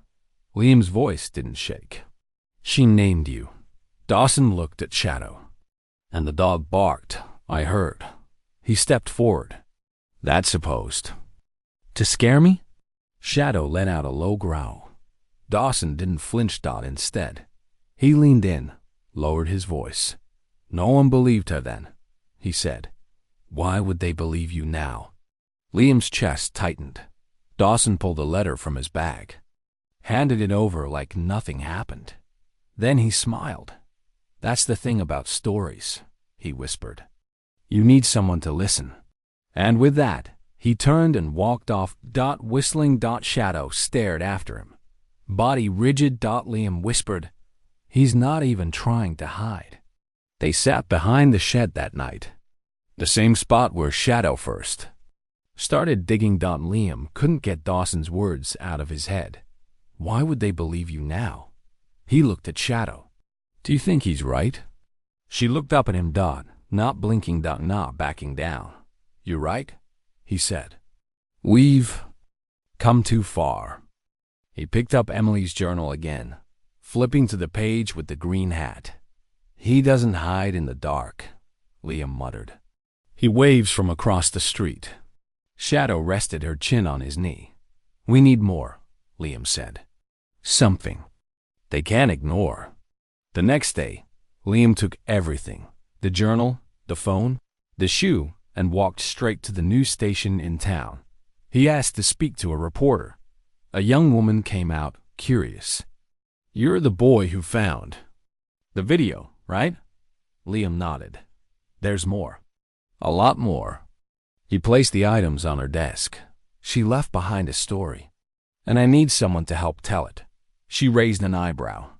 Liam's voice didn't shake. She named you. Dawson looked at Shadow. And the dog barked, I heard. He stepped forward. That's supposed to scare me? Shadow let out a low growl. Dawson didn't flinch. Instead, he leaned in, lowered his voice. No one believed her then, he said. Why would they believe you now? Liam's chest tightened. Dawson pulled a letter from his bag, handed it over like nothing happened. Then he smiled. That's the thing about stories, he whispered. You need someone to listen. And with that, he turned and walked off. Whistling. Shadow stared after him. Body rigid. Liam whispered, he's not even trying to hide. They sat behind the shed that night, the same spot where Shadow first started digging. Liam couldn't get Dawson's words out of his head. Why would they believe you now? He looked at Shadow. Do you think he's right? She looked up at him. Not blinking. Not backing down. You're right, he said. We've come too far. He picked up Emily's journal again, flipping to the page with the green hat. He doesn't hide in the dark, Liam muttered. He waves from across the street. Shadow rested her chin on his knee. We need more, Liam said. Something they can't ignore. The next day, Liam took everything, the journal, the phone, the shoe, and walked straight to the news station in town. He asked to speak to a reporter. A young woman came out, curious. You're the boy who found the video, right? Liam nodded. There's more. A lot more. He placed the items on her desk. She left behind a story. And I need someone to help tell it. She raised an eyebrow.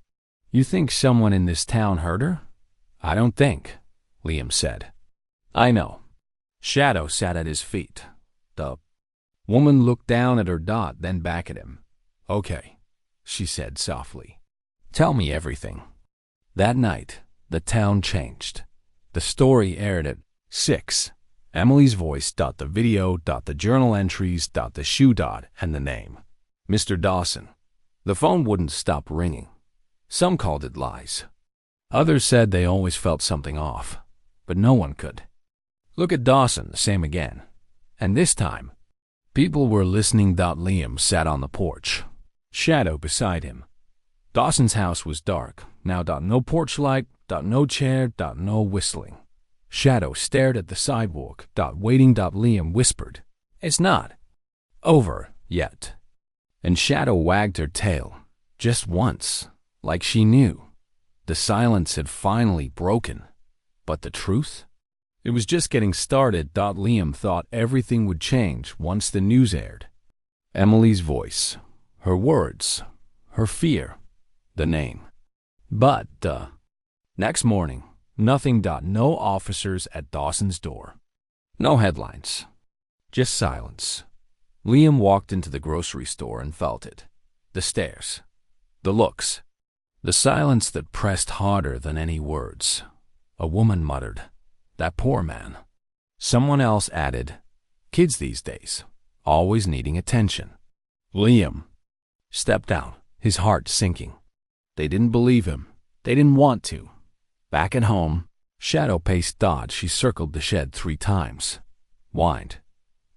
You think someone in this town heard her? I don't think, Liam said. I know. Shadow sat at his feet. The woman looked down at her. Then back at him. Okay, she said softly. Tell me everything. That night, the town changed. The story aired at 6. Emily's voice. The video. The journal entries. The shoe. And the name. Mr. Dawson. The phone wouldn't stop ringing. Some called it lies. Others said they always felt something off, but no one could. Look at Dawson, the same again. And this time, people were listening. Liam sat on the porch, Shadow beside him. Dawson's house was dark. Now. No porch light. No chair. No whistling. Shadow stared at the sidewalk. Waiting. Liam whispered, It's not over yet. And Shadow wagged her tail, just once, like she knew. The silence had finally broken. But the truth? It was just getting started. Liam thought everything would change once the news aired. Emily's voice, her words, her fear, the name. But, next morning, nothing. No officers at Dawson's door. No headlines. Just silence. Liam walked into the grocery store and felt it. The stares. The looks. The silence that pressed harder than any words. A woman muttered, That poor man. Someone else added, Kids these days, always needing attention. Liam stepped out, his heart sinking. They didn't believe him. They didn't want to. Back at home, Shadow paced. She circled the shed 3 times, whined,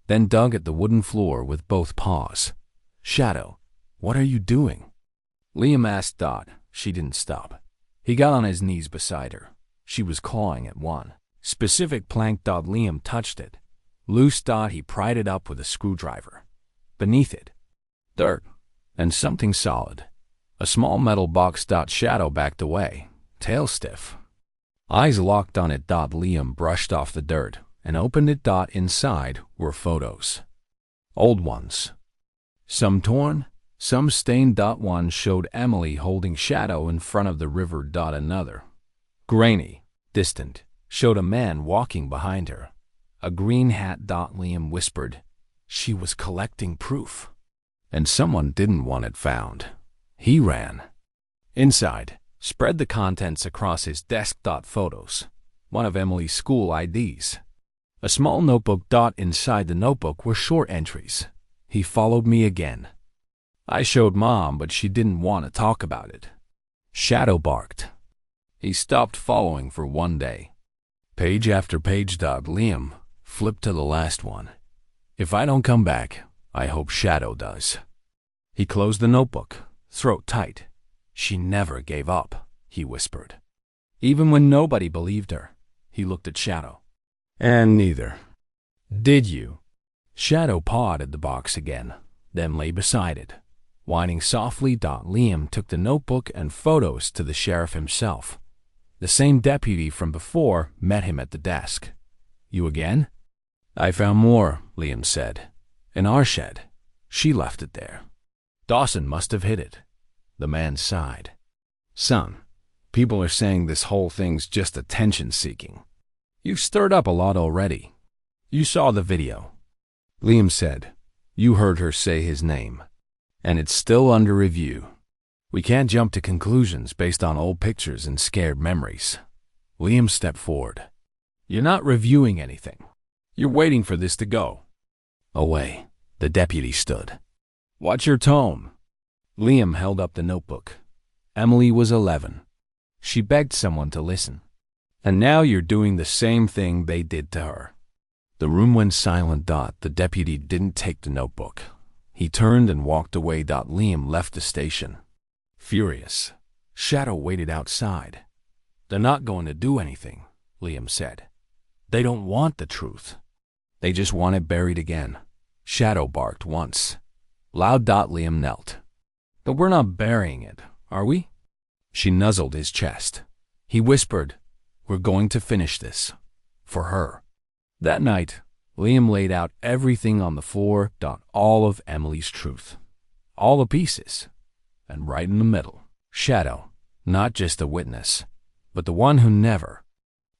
then dug at the wooden floor with both paws. Shadow, what are you doing? Liam asked. She didn't stop. He got on his knees beside her. She was clawing at one specific plank. Liam touched it. Loose. He pried it up with a screwdriver. Beneath it, dirt and something solid. A small metal box. Shadow backed away, tail stiff. Eyes locked on it. Liam brushed off the dirt and opened it. Inside were photos. Old ones. Some torn, some stained. One showed Emily holding Shadow in front of the river. Another, grainy, distant, showed a man walking behind her. A green hat. Liam whispered, She was collecting proof. And someone didn't want it found. He ran. Inside, spread the contents across his desk. Photos. One of Emily's school IDs. A small notebook. Inside the notebook were short entries. He followed me again. I showed Mom, but she didn't want to talk about it. Shadow barked. He stopped following for one day. Page after page. Liam flipped to the last one. If I don't come back, I hope Shadow does. He closed the notebook, throat tight. She never gave up, he whispered. Even when nobody believed her, he looked at Shadow. And neither did you. Shadow pawed at the box again, then lay beside it, whining softly. Liam took the notebook and photos to the sheriff himself. The same deputy from before met him at the desk. You again? I found more, Liam said. In our shed. She left it there. Dawson must have hid it. The man sighed. Son, people are saying this whole thing's just attention-seeking. You've stirred up a lot already. You saw the video. Liam said, you heard her say his name. And it's still under review. We can't jump to conclusions based on old pictures and scared memories. Liam stepped forward. You're not reviewing anything. You're waiting for this to go. Away. The deputy stood. Watch your tone. Liam held up the notebook. Emily was 11. She begged someone to listen. And now you're doing the same thing they did to her. The room went silent. The deputy didn't take the notebook. He turned and walked away. Liam left the station. Furious, Shadow waited outside. They're not going to do anything, Liam said. They don't want the truth. They just want it buried again. Shadow barked once. Loud. Liam knelt. But we're not burying it, are we? She nuzzled his chest. He whispered, we're going to finish this. For her. That night, Liam laid out everything on the floor. All of Emily's truth. All the pieces. And right in the middle, Shadow, not just a witness, but the one who never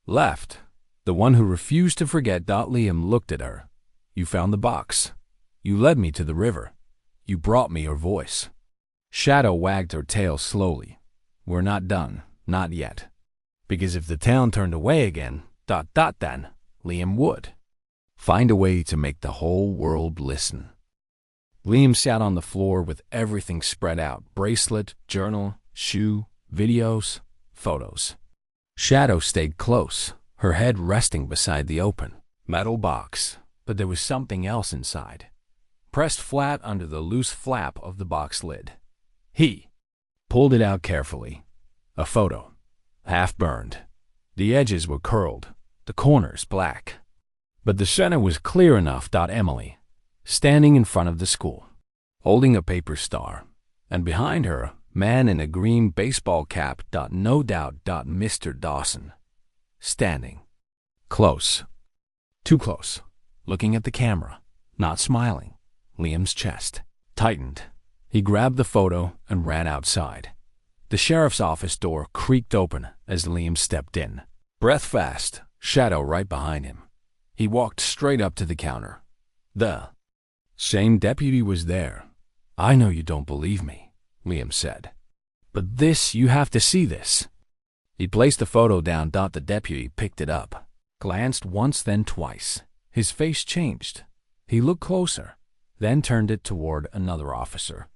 left, the one who refused to forget. Liam looked at her. You found the box. You led me to the river. You brought me your voice. Shadow wagged her tail slowly. We're not done, not yet. Because if the town turned away again, then Liam would find a way to make the whole world listen. Liam sat on the floor with everything spread out. Bracelet, journal, shoe, videos, photos. Shadow stayed close, her head resting beside the open metal box. But there was something else inside, pressed flat under the loose flap of the box lid. He pulled it out carefully. A photo, half burned. The edges were curled, the corners black. But the center was clear enough. Emily, standing in front of the school, holding a paper star, and behind her, man in a green baseball cap. No doubt. Mr. Dawson, standing close, too close, looking at the camera, not smiling. Liam's chest tightened. He grabbed the photo and ran outside. The sheriff's office door creaked open as Liam stepped in. Breath fast, Shadow right behind him. He walked straight up to the counter. The same deputy was there. I know you don't believe me, Liam said. But you have to see this. He placed the photo down. The deputy picked it up, glanced once, then twice. His face changed. He looked closer, then turned it toward another officer.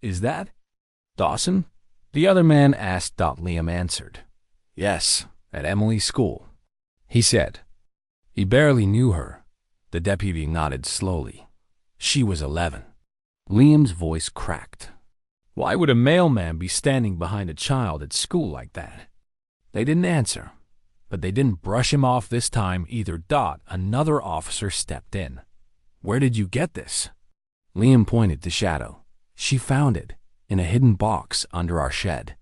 Is that Dawson? The other man asked. Liam answered. Yes, at Emily's school, he said. He barely knew her. The deputy nodded slowly. She was 11. Liam's voice cracked. Why would a mailman be standing behind a child at school like that? They didn't answer, but they didn't brush him off this time either. Another officer stepped in. Where did you get this? Liam pointed to Shadow. She found it in a hidden box under our shed.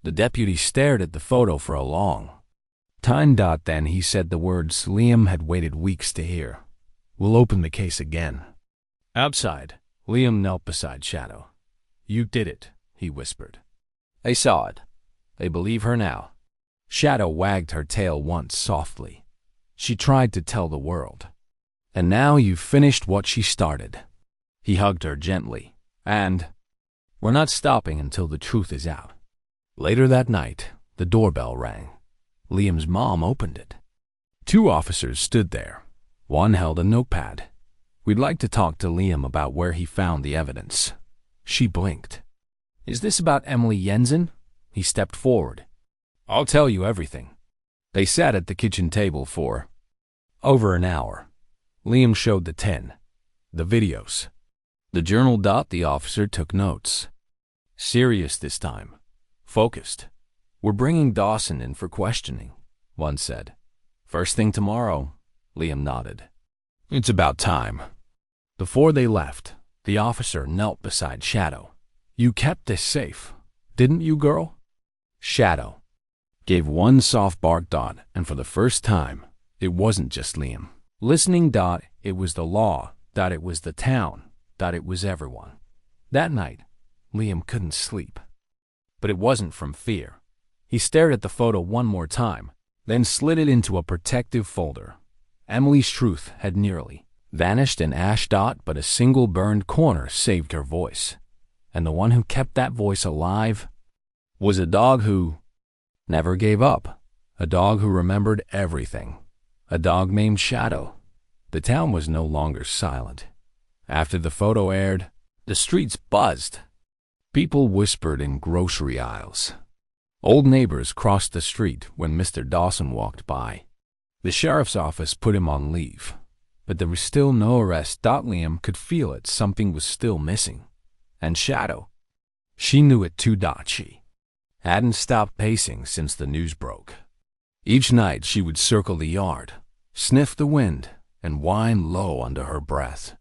The deputy stared at the photo for a long time. Then he said the words Liam had waited weeks to hear. We'll open the case again. Outside, Liam knelt beside Shadow. You did it, he whispered. They saw it. They believe her now. Shadow wagged her tail once softly. She tried to tell the world. And now you've finished what she started. He hugged her gently. And we're not stopping until the truth is out. Later that night, the doorbell rang. Liam's mom opened it. 2 officers stood there. One held a notepad. We'd like to talk to Liam about where he found the evidence. She blinked. Is this about Emily Jensen? He stepped forward. I'll tell you everything. They sat at the kitchen table for over an hour. Liam showed the 10, the videos, the journal. The officer took notes. Serious this time. Focused. We're bringing Dawson in for questioning, one said. First thing tomorrow, Liam nodded. It's about time. Before they left, the officer knelt beside Shadow. You kept this safe, didn't you, girl? Shadow gave one soft bark. And for the first time, it wasn't just Liam listening. It was the law. It was the town. It was everyone. That night, Liam couldn't sleep. But it wasn't from fear. He stared at the photo one more time, then slid it into a protective folder. Emily's truth had nearly vanished in ash. But a single burned corner saved her voice. And the one who kept that voice alive was a dog who never gave up. A dog who remembered everything. A dog named Shadow. The town was no longer silent. After the photo aired, the streets buzzed. People whispered in grocery aisles. Old neighbors crossed the street when Mr. Dawson walked by. The sheriff's office put him on leave, but there was still no arrest. Liam could feel it. Something was still missing. And Shadow. She knew it too. She hadn't stopped pacing since the news broke. Each night she would circle the yard, sniff the wind, and whine low under her breath.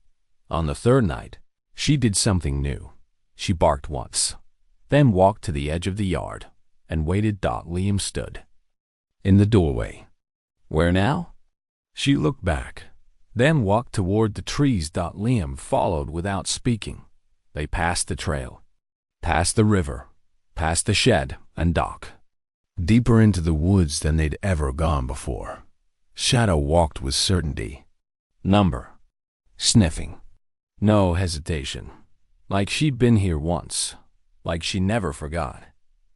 On the third night, she did something new. She barked once, then walked to the edge of the yard and waited. Liam stood in the doorway. Where now? She looked back, then walked toward the trees. Liam followed without speaking. They passed the trail, past the river, past the shed and dock, deeper into the woods than they'd ever gone before. Shadow walked with certainty. Number. Sniffing. No hesitation. Like she'd been here once. Like she never forgot.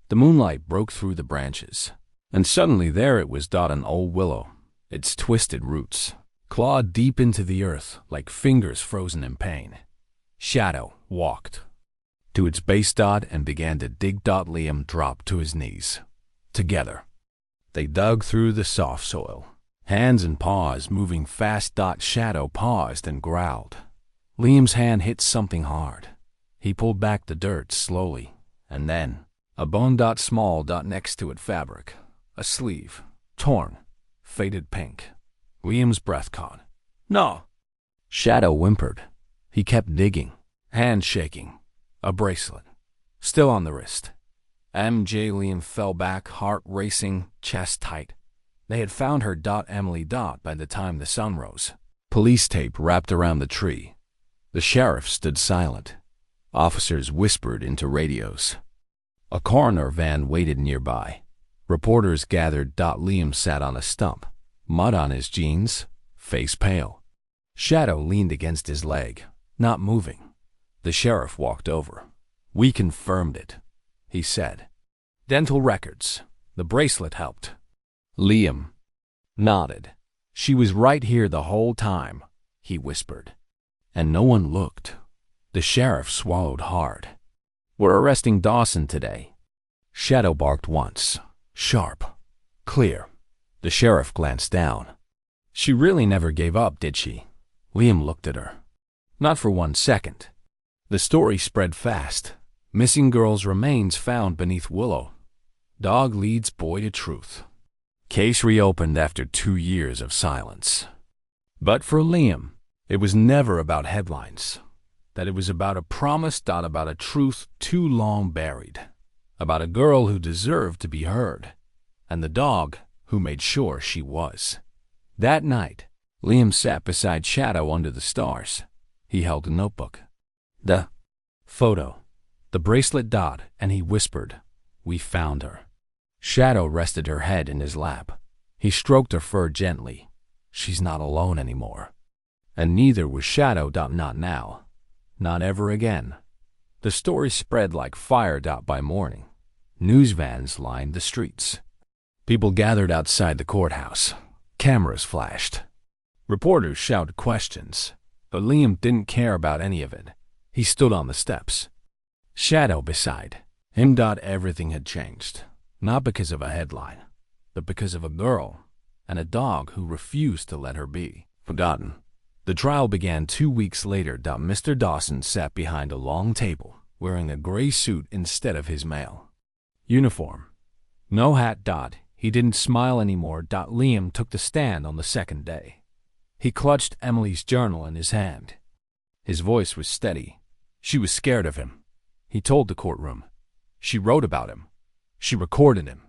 The moonlight broke through the branches, and suddenly there it was. An old willow, its twisted roots clawed deep into the earth like fingers frozen in pain. Shadow walked to its base. And began to dig. Liam dropped to his knees. Together, they dug through the soft soil, hands and paws moving fast. Shadow paused and growled. Liam's hand hit something hard. He pulled back the dirt slowly, and then a bone. Small. Next to it fabric, a sleeve, torn, faded pink. Liam's breath caught. No! Shadow whimpered. He kept digging, hand shaking. A bracelet, still on the wrist. Liam fell back, heart racing, chest tight. They had found her. Emily. By the time the sun rose. Police tape wrapped around the tree. The sheriff stood silent. Officers whispered into radios. A coroner van waited nearby. Reporters gathered. Liam sat on a stump, mud on his jeans, face pale. Shadow leaned against his leg, not moving. The sheriff walked over. We confirmed it, he said. Dental records. The bracelet helped. Liam nodded. She was right here the whole time, he whispered. And no one looked. The sheriff swallowed hard. We're arresting Dawson today. Shadow barked once. Sharp. Clear. The sheriff glanced down. She really never gave up, did she? Liam looked at her. Not for 1 second. The story spread fast. Missing girl's remains found beneath willow. Dog leads boy to truth. Case reopened after 2 years of silence. But for Liam, it was never about headlines. That it was about a promise. About a truth too long buried. About a girl who deserved to be heard. And the dog who made sure she was. That night, Liam sat beside Shadow under the stars. He held a notebook. The photo, the bracelet. And he whispered, we found her. Shadow rested her head in his lap. He stroked her fur gently. She's not alone anymore. And neither was Shadow. Not now. Not ever again. The story spread like fire. By morning, news vans lined the streets. People gathered outside the courthouse. Cameras flashed. Reporters shouted questions. But Liam didn't care about any of it. He stood on the steps. Shadow beside him. Everything had changed. Not because of a headline, but because of a girl and a dog who refused to let her be forgotten. The trial began 2 weeks later. Mr. Dawson sat behind a long table, wearing a gray suit instead of his male uniform. No hat. He didn't smile anymore. Liam took the stand on the second day. He clutched Emily's journal in his hand. His voice was steady. She was scared of him. He told the courtroom. She wrote about him. She recorded him.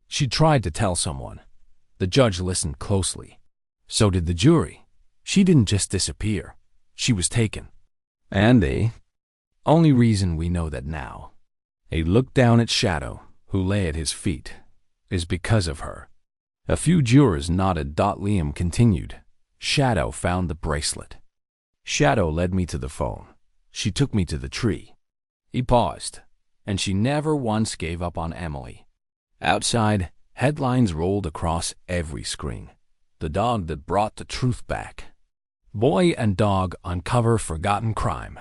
She tried to tell someone. The judge listened closely. So did the jury. She didn't just disappear. She was taken. And the only reason we know that now, he looked down at Shadow, who lay at his feet, is because of her. A few jurors nodded. Liam continued. Shadow found the bracelet. Shadow led me to the phone. She took me to the tree. He paused, and she never once gave up on Emily. Outside, headlines rolled across every screen. The dog that brought the truth back. Boy and dog uncover forgotten crime.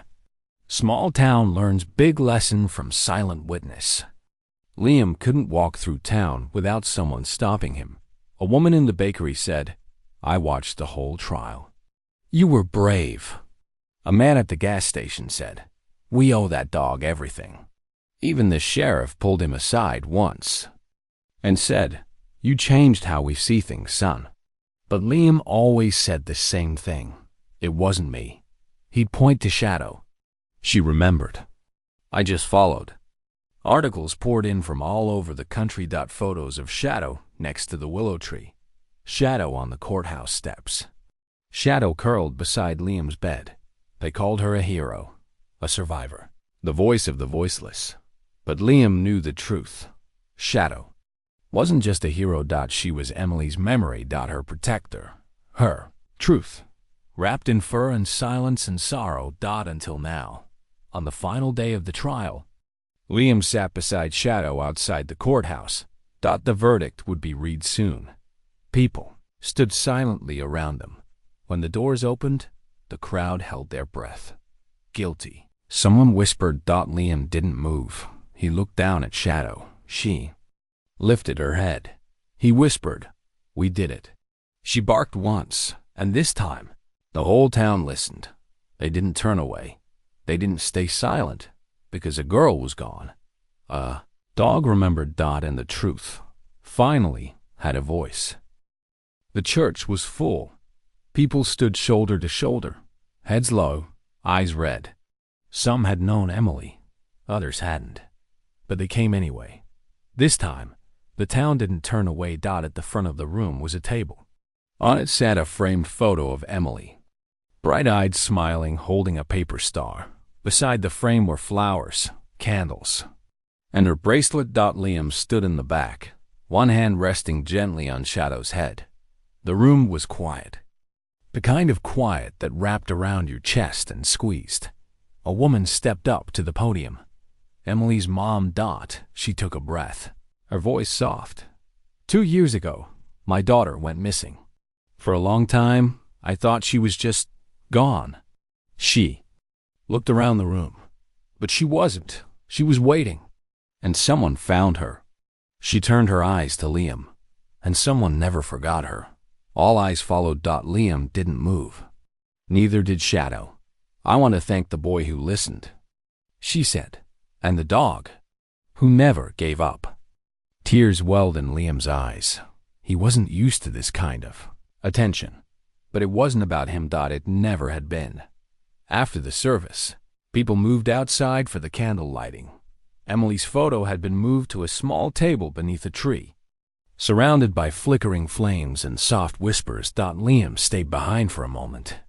Small town learns big lesson from silent witness. Liam couldn't walk through town without someone stopping him. A woman in the bakery said, "I watched the whole trial." "You were brave." A man at the gas station said, "We owe that dog everything." Even the sheriff pulled him aside once and said, "You changed how we see things, son." But Liam always said the same thing. "It wasn't me." He'd point to Shadow. She remembered. I just followed. Articles poured in from all over the country. Photos of Shadow next to the willow tree. Shadow on the courthouse steps. Shadow curled beside Liam's bed. They called her a hero, a survivor, the voice of the voiceless. But Liam knew the truth. Shadow wasn't just a hero. She was Emily's memory. Her protector. Her truth. Wrapped in fur and silence and sorrow. Until now. On the final day of the trial, Liam sat beside Shadow outside the courthouse. The verdict would be read soon. People stood silently around them. When the doors opened, the crowd held their breath. Guilty. Someone whispered. Liam didn't move. He looked down at Shadow. She lifted her head. He whispered, "We did it." She barked once, and this time, the whole town listened. They didn't turn away. They didn't stay silent, because a girl was gone. A dog remembered. And the truth finally had a voice. The church was full. People stood shoulder to shoulder, heads low, eyes red. Some had known Emily, others hadn't. But they came anyway. This time, the town didn't turn away. At the front of the room was a table. On it sat a framed photo of Emily, bright-eyed, smiling, holding a paper star. Beside the frame were flowers, candles, and her bracelet. Liam stood in the back, one hand resting gently on Shadow's head. The room was quiet. The kind of quiet that wrapped around your chest and squeezed. A woman stepped up to the podium. Emily's mom. She took a breath, her voice soft. 2 years ago, my daughter went missing. For a long time, I thought she was just gone. She looked around the room, but she wasn't. She was waiting, and someone found her. She turned her eyes to Liam, and someone never forgot her. All eyes followed. Liam didn't move. Neither did Shadow. "I want to thank the boy who listened," she said, "and the dog, who never gave up." Tears welled in Liam's eyes. He wasn't used to this kind of attention, but it wasn't about him. It never had been. After the service, people moved outside for the candle lighting. Emily's photo had been moved to a small table beneath a tree. Surrounded by flickering flames and soft whispers, Liam stayed behind for a moment.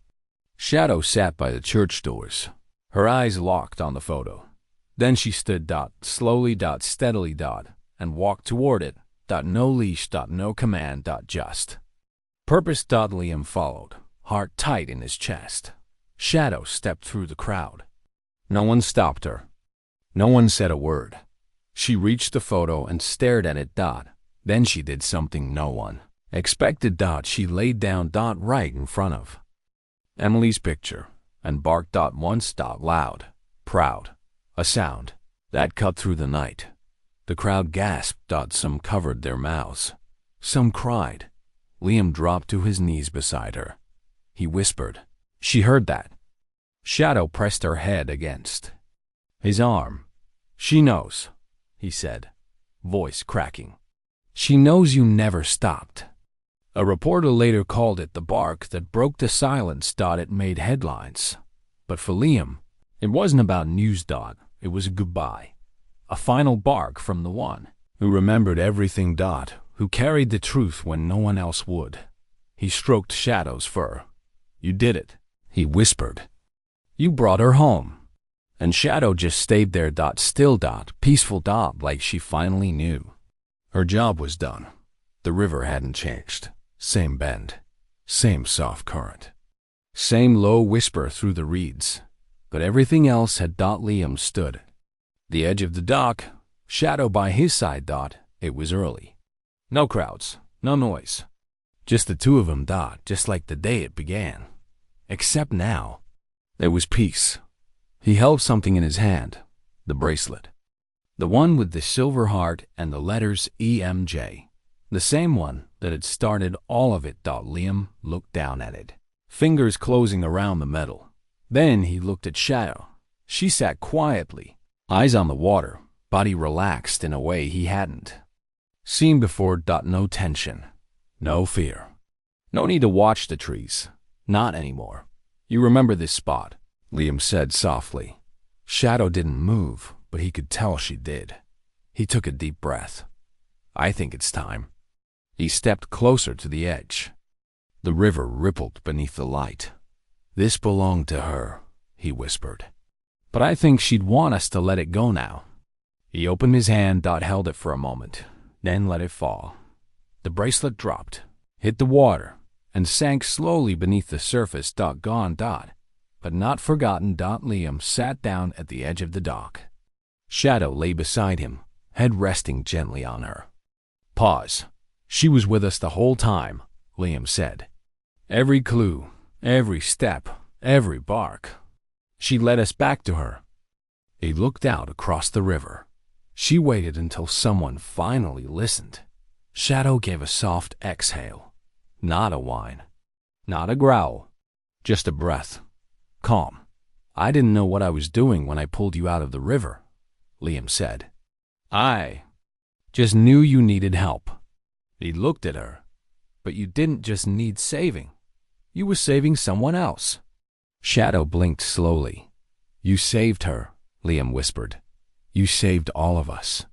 Shadow sat by the church doors, her eyes locked on the photo. Then she stood. Slowly. Steadily. And walked toward it. No leash. No command. Just purpose. Liam followed, heart tight in his chest. Shadow stepped through the crowd. No one stopped her. No one said a word. She reached the photo and stared at it. Then she did something no one expected. She laid down. Right in front of Emily's picture. and barked once loud, proud, a sound that cut through the night. The crowd gasped, some covered their mouths. Some cried. Liam dropped to his knees beside her. He whispered. She heard that. Shadow pressed her head against his arm. She knows, he said, voice cracking. She knows you never stopped. A reporter later called it the bark that broke the silence. It made headlines. But for Liam, it wasn't about news. It was a goodbye. A final bark from the one who remembered everything. Who carried the truth when no one else would. He stroked Shadow's fur. You did it, he whispered. You brought her home. And Shadow just stayed there. Still. Peaceful. Like she finally knew. Her job was done. The river hadn't changed. Same bend. Same soft current. Same low whisper through the reeds. But everything else had. Liam stood. The edge of the dock. Shadow by his side. It was early. No crowds. No noise. Just the two of them. Just like the day it began. Except now. There was peace. He held something in his hand. The bracelet. The one with the silver heart and the letters EMJ. The same one that had started all of it. Liam looked down at it. Fingers closing around the metal. Then he looked at Shadow. She sat quietly. Eyes on the water. Body relaxed in a way he hadn't seen before. No tension. No fear. No need to watch the trees. Not anymore. You remember this spot, Liam said softly. Shadow didn't move, but he could tell she did. He took a deep breath. I think it's time. He stepped closer to the edge. The river rippled beneath the light. This belonged to her, he whispered. But I think she'd want us to let it go now. He opened his hand. Held it for a moment, then let it fall. The bracelet dropped, hit the water, and sank slowly beneath the surface. Gone. But not forgotten. Liam sat down at the edge of the dock. Shadow lay beside him, head resting gently on her. Pause. She was with us the whole time, Liam said. Every clue, every step, every bark. She led us back to her. He looked out across the river. She waited until someone finally listened. Shadow gave a soft exhale. Not a whine. Not a growl. Just a breath. Calm. I didn't know what I was doing when I pulled you out of the river, Liam said. I just knew you needed help. He looked at her. But you didn't just need saving. You were saving someone else. Shadow blinked slowly. You saved her, Liam whispered. You saved all of us.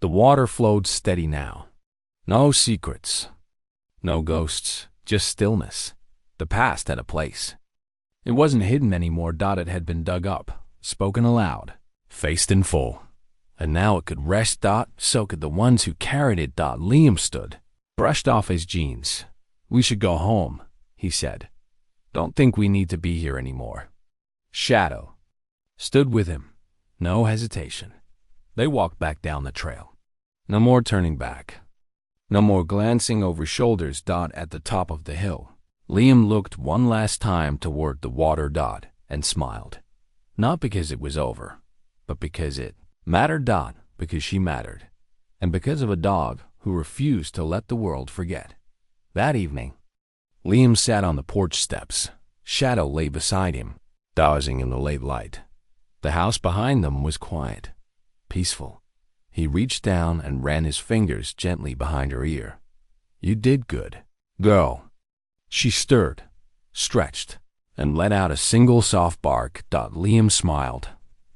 The water flowed steady now. No secrets. No ghosts. Just stillness. The past had a place. It wasn't hidden anymore. It had been dug up, spoken aloud, faced in full. And now it could rest. So could the ones who carried it. Liam stood, brushed off his jeans. We should go home, he said. Don't think we need to be here anymore. Shadow stood with him. No hesitation. They walked back down the trail. No more turning back. No more glancing over shoulders. At the top of the hill, Liam looked one last time toward the water. And smiled. Not because it was over, but because it mattered. Because she mattered. And because of a dog who refused to let the world forget. That evening, Liam sat on the porch steps. Shadow lay beside him, dozing in the late light. The house behind them was quiet, peaceful. He reached down and ran his fingers gently behind her ear. You did good, girl. She stirred, stretched, and let out a single soft bark. Liam smiled.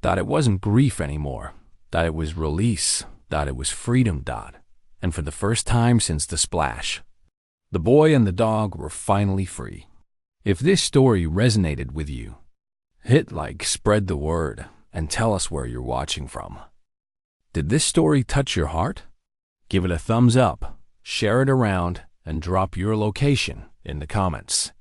It wasn't grief anymore. It was release. It was freedom. And for the first time since the splash, the boy and the dog were finally free. If this story resonated with you, hit like, spread the word, and tell us where you're watching from. Did this story touch your heart? Give it a thumbs up, share it around, and drop your location in the comments.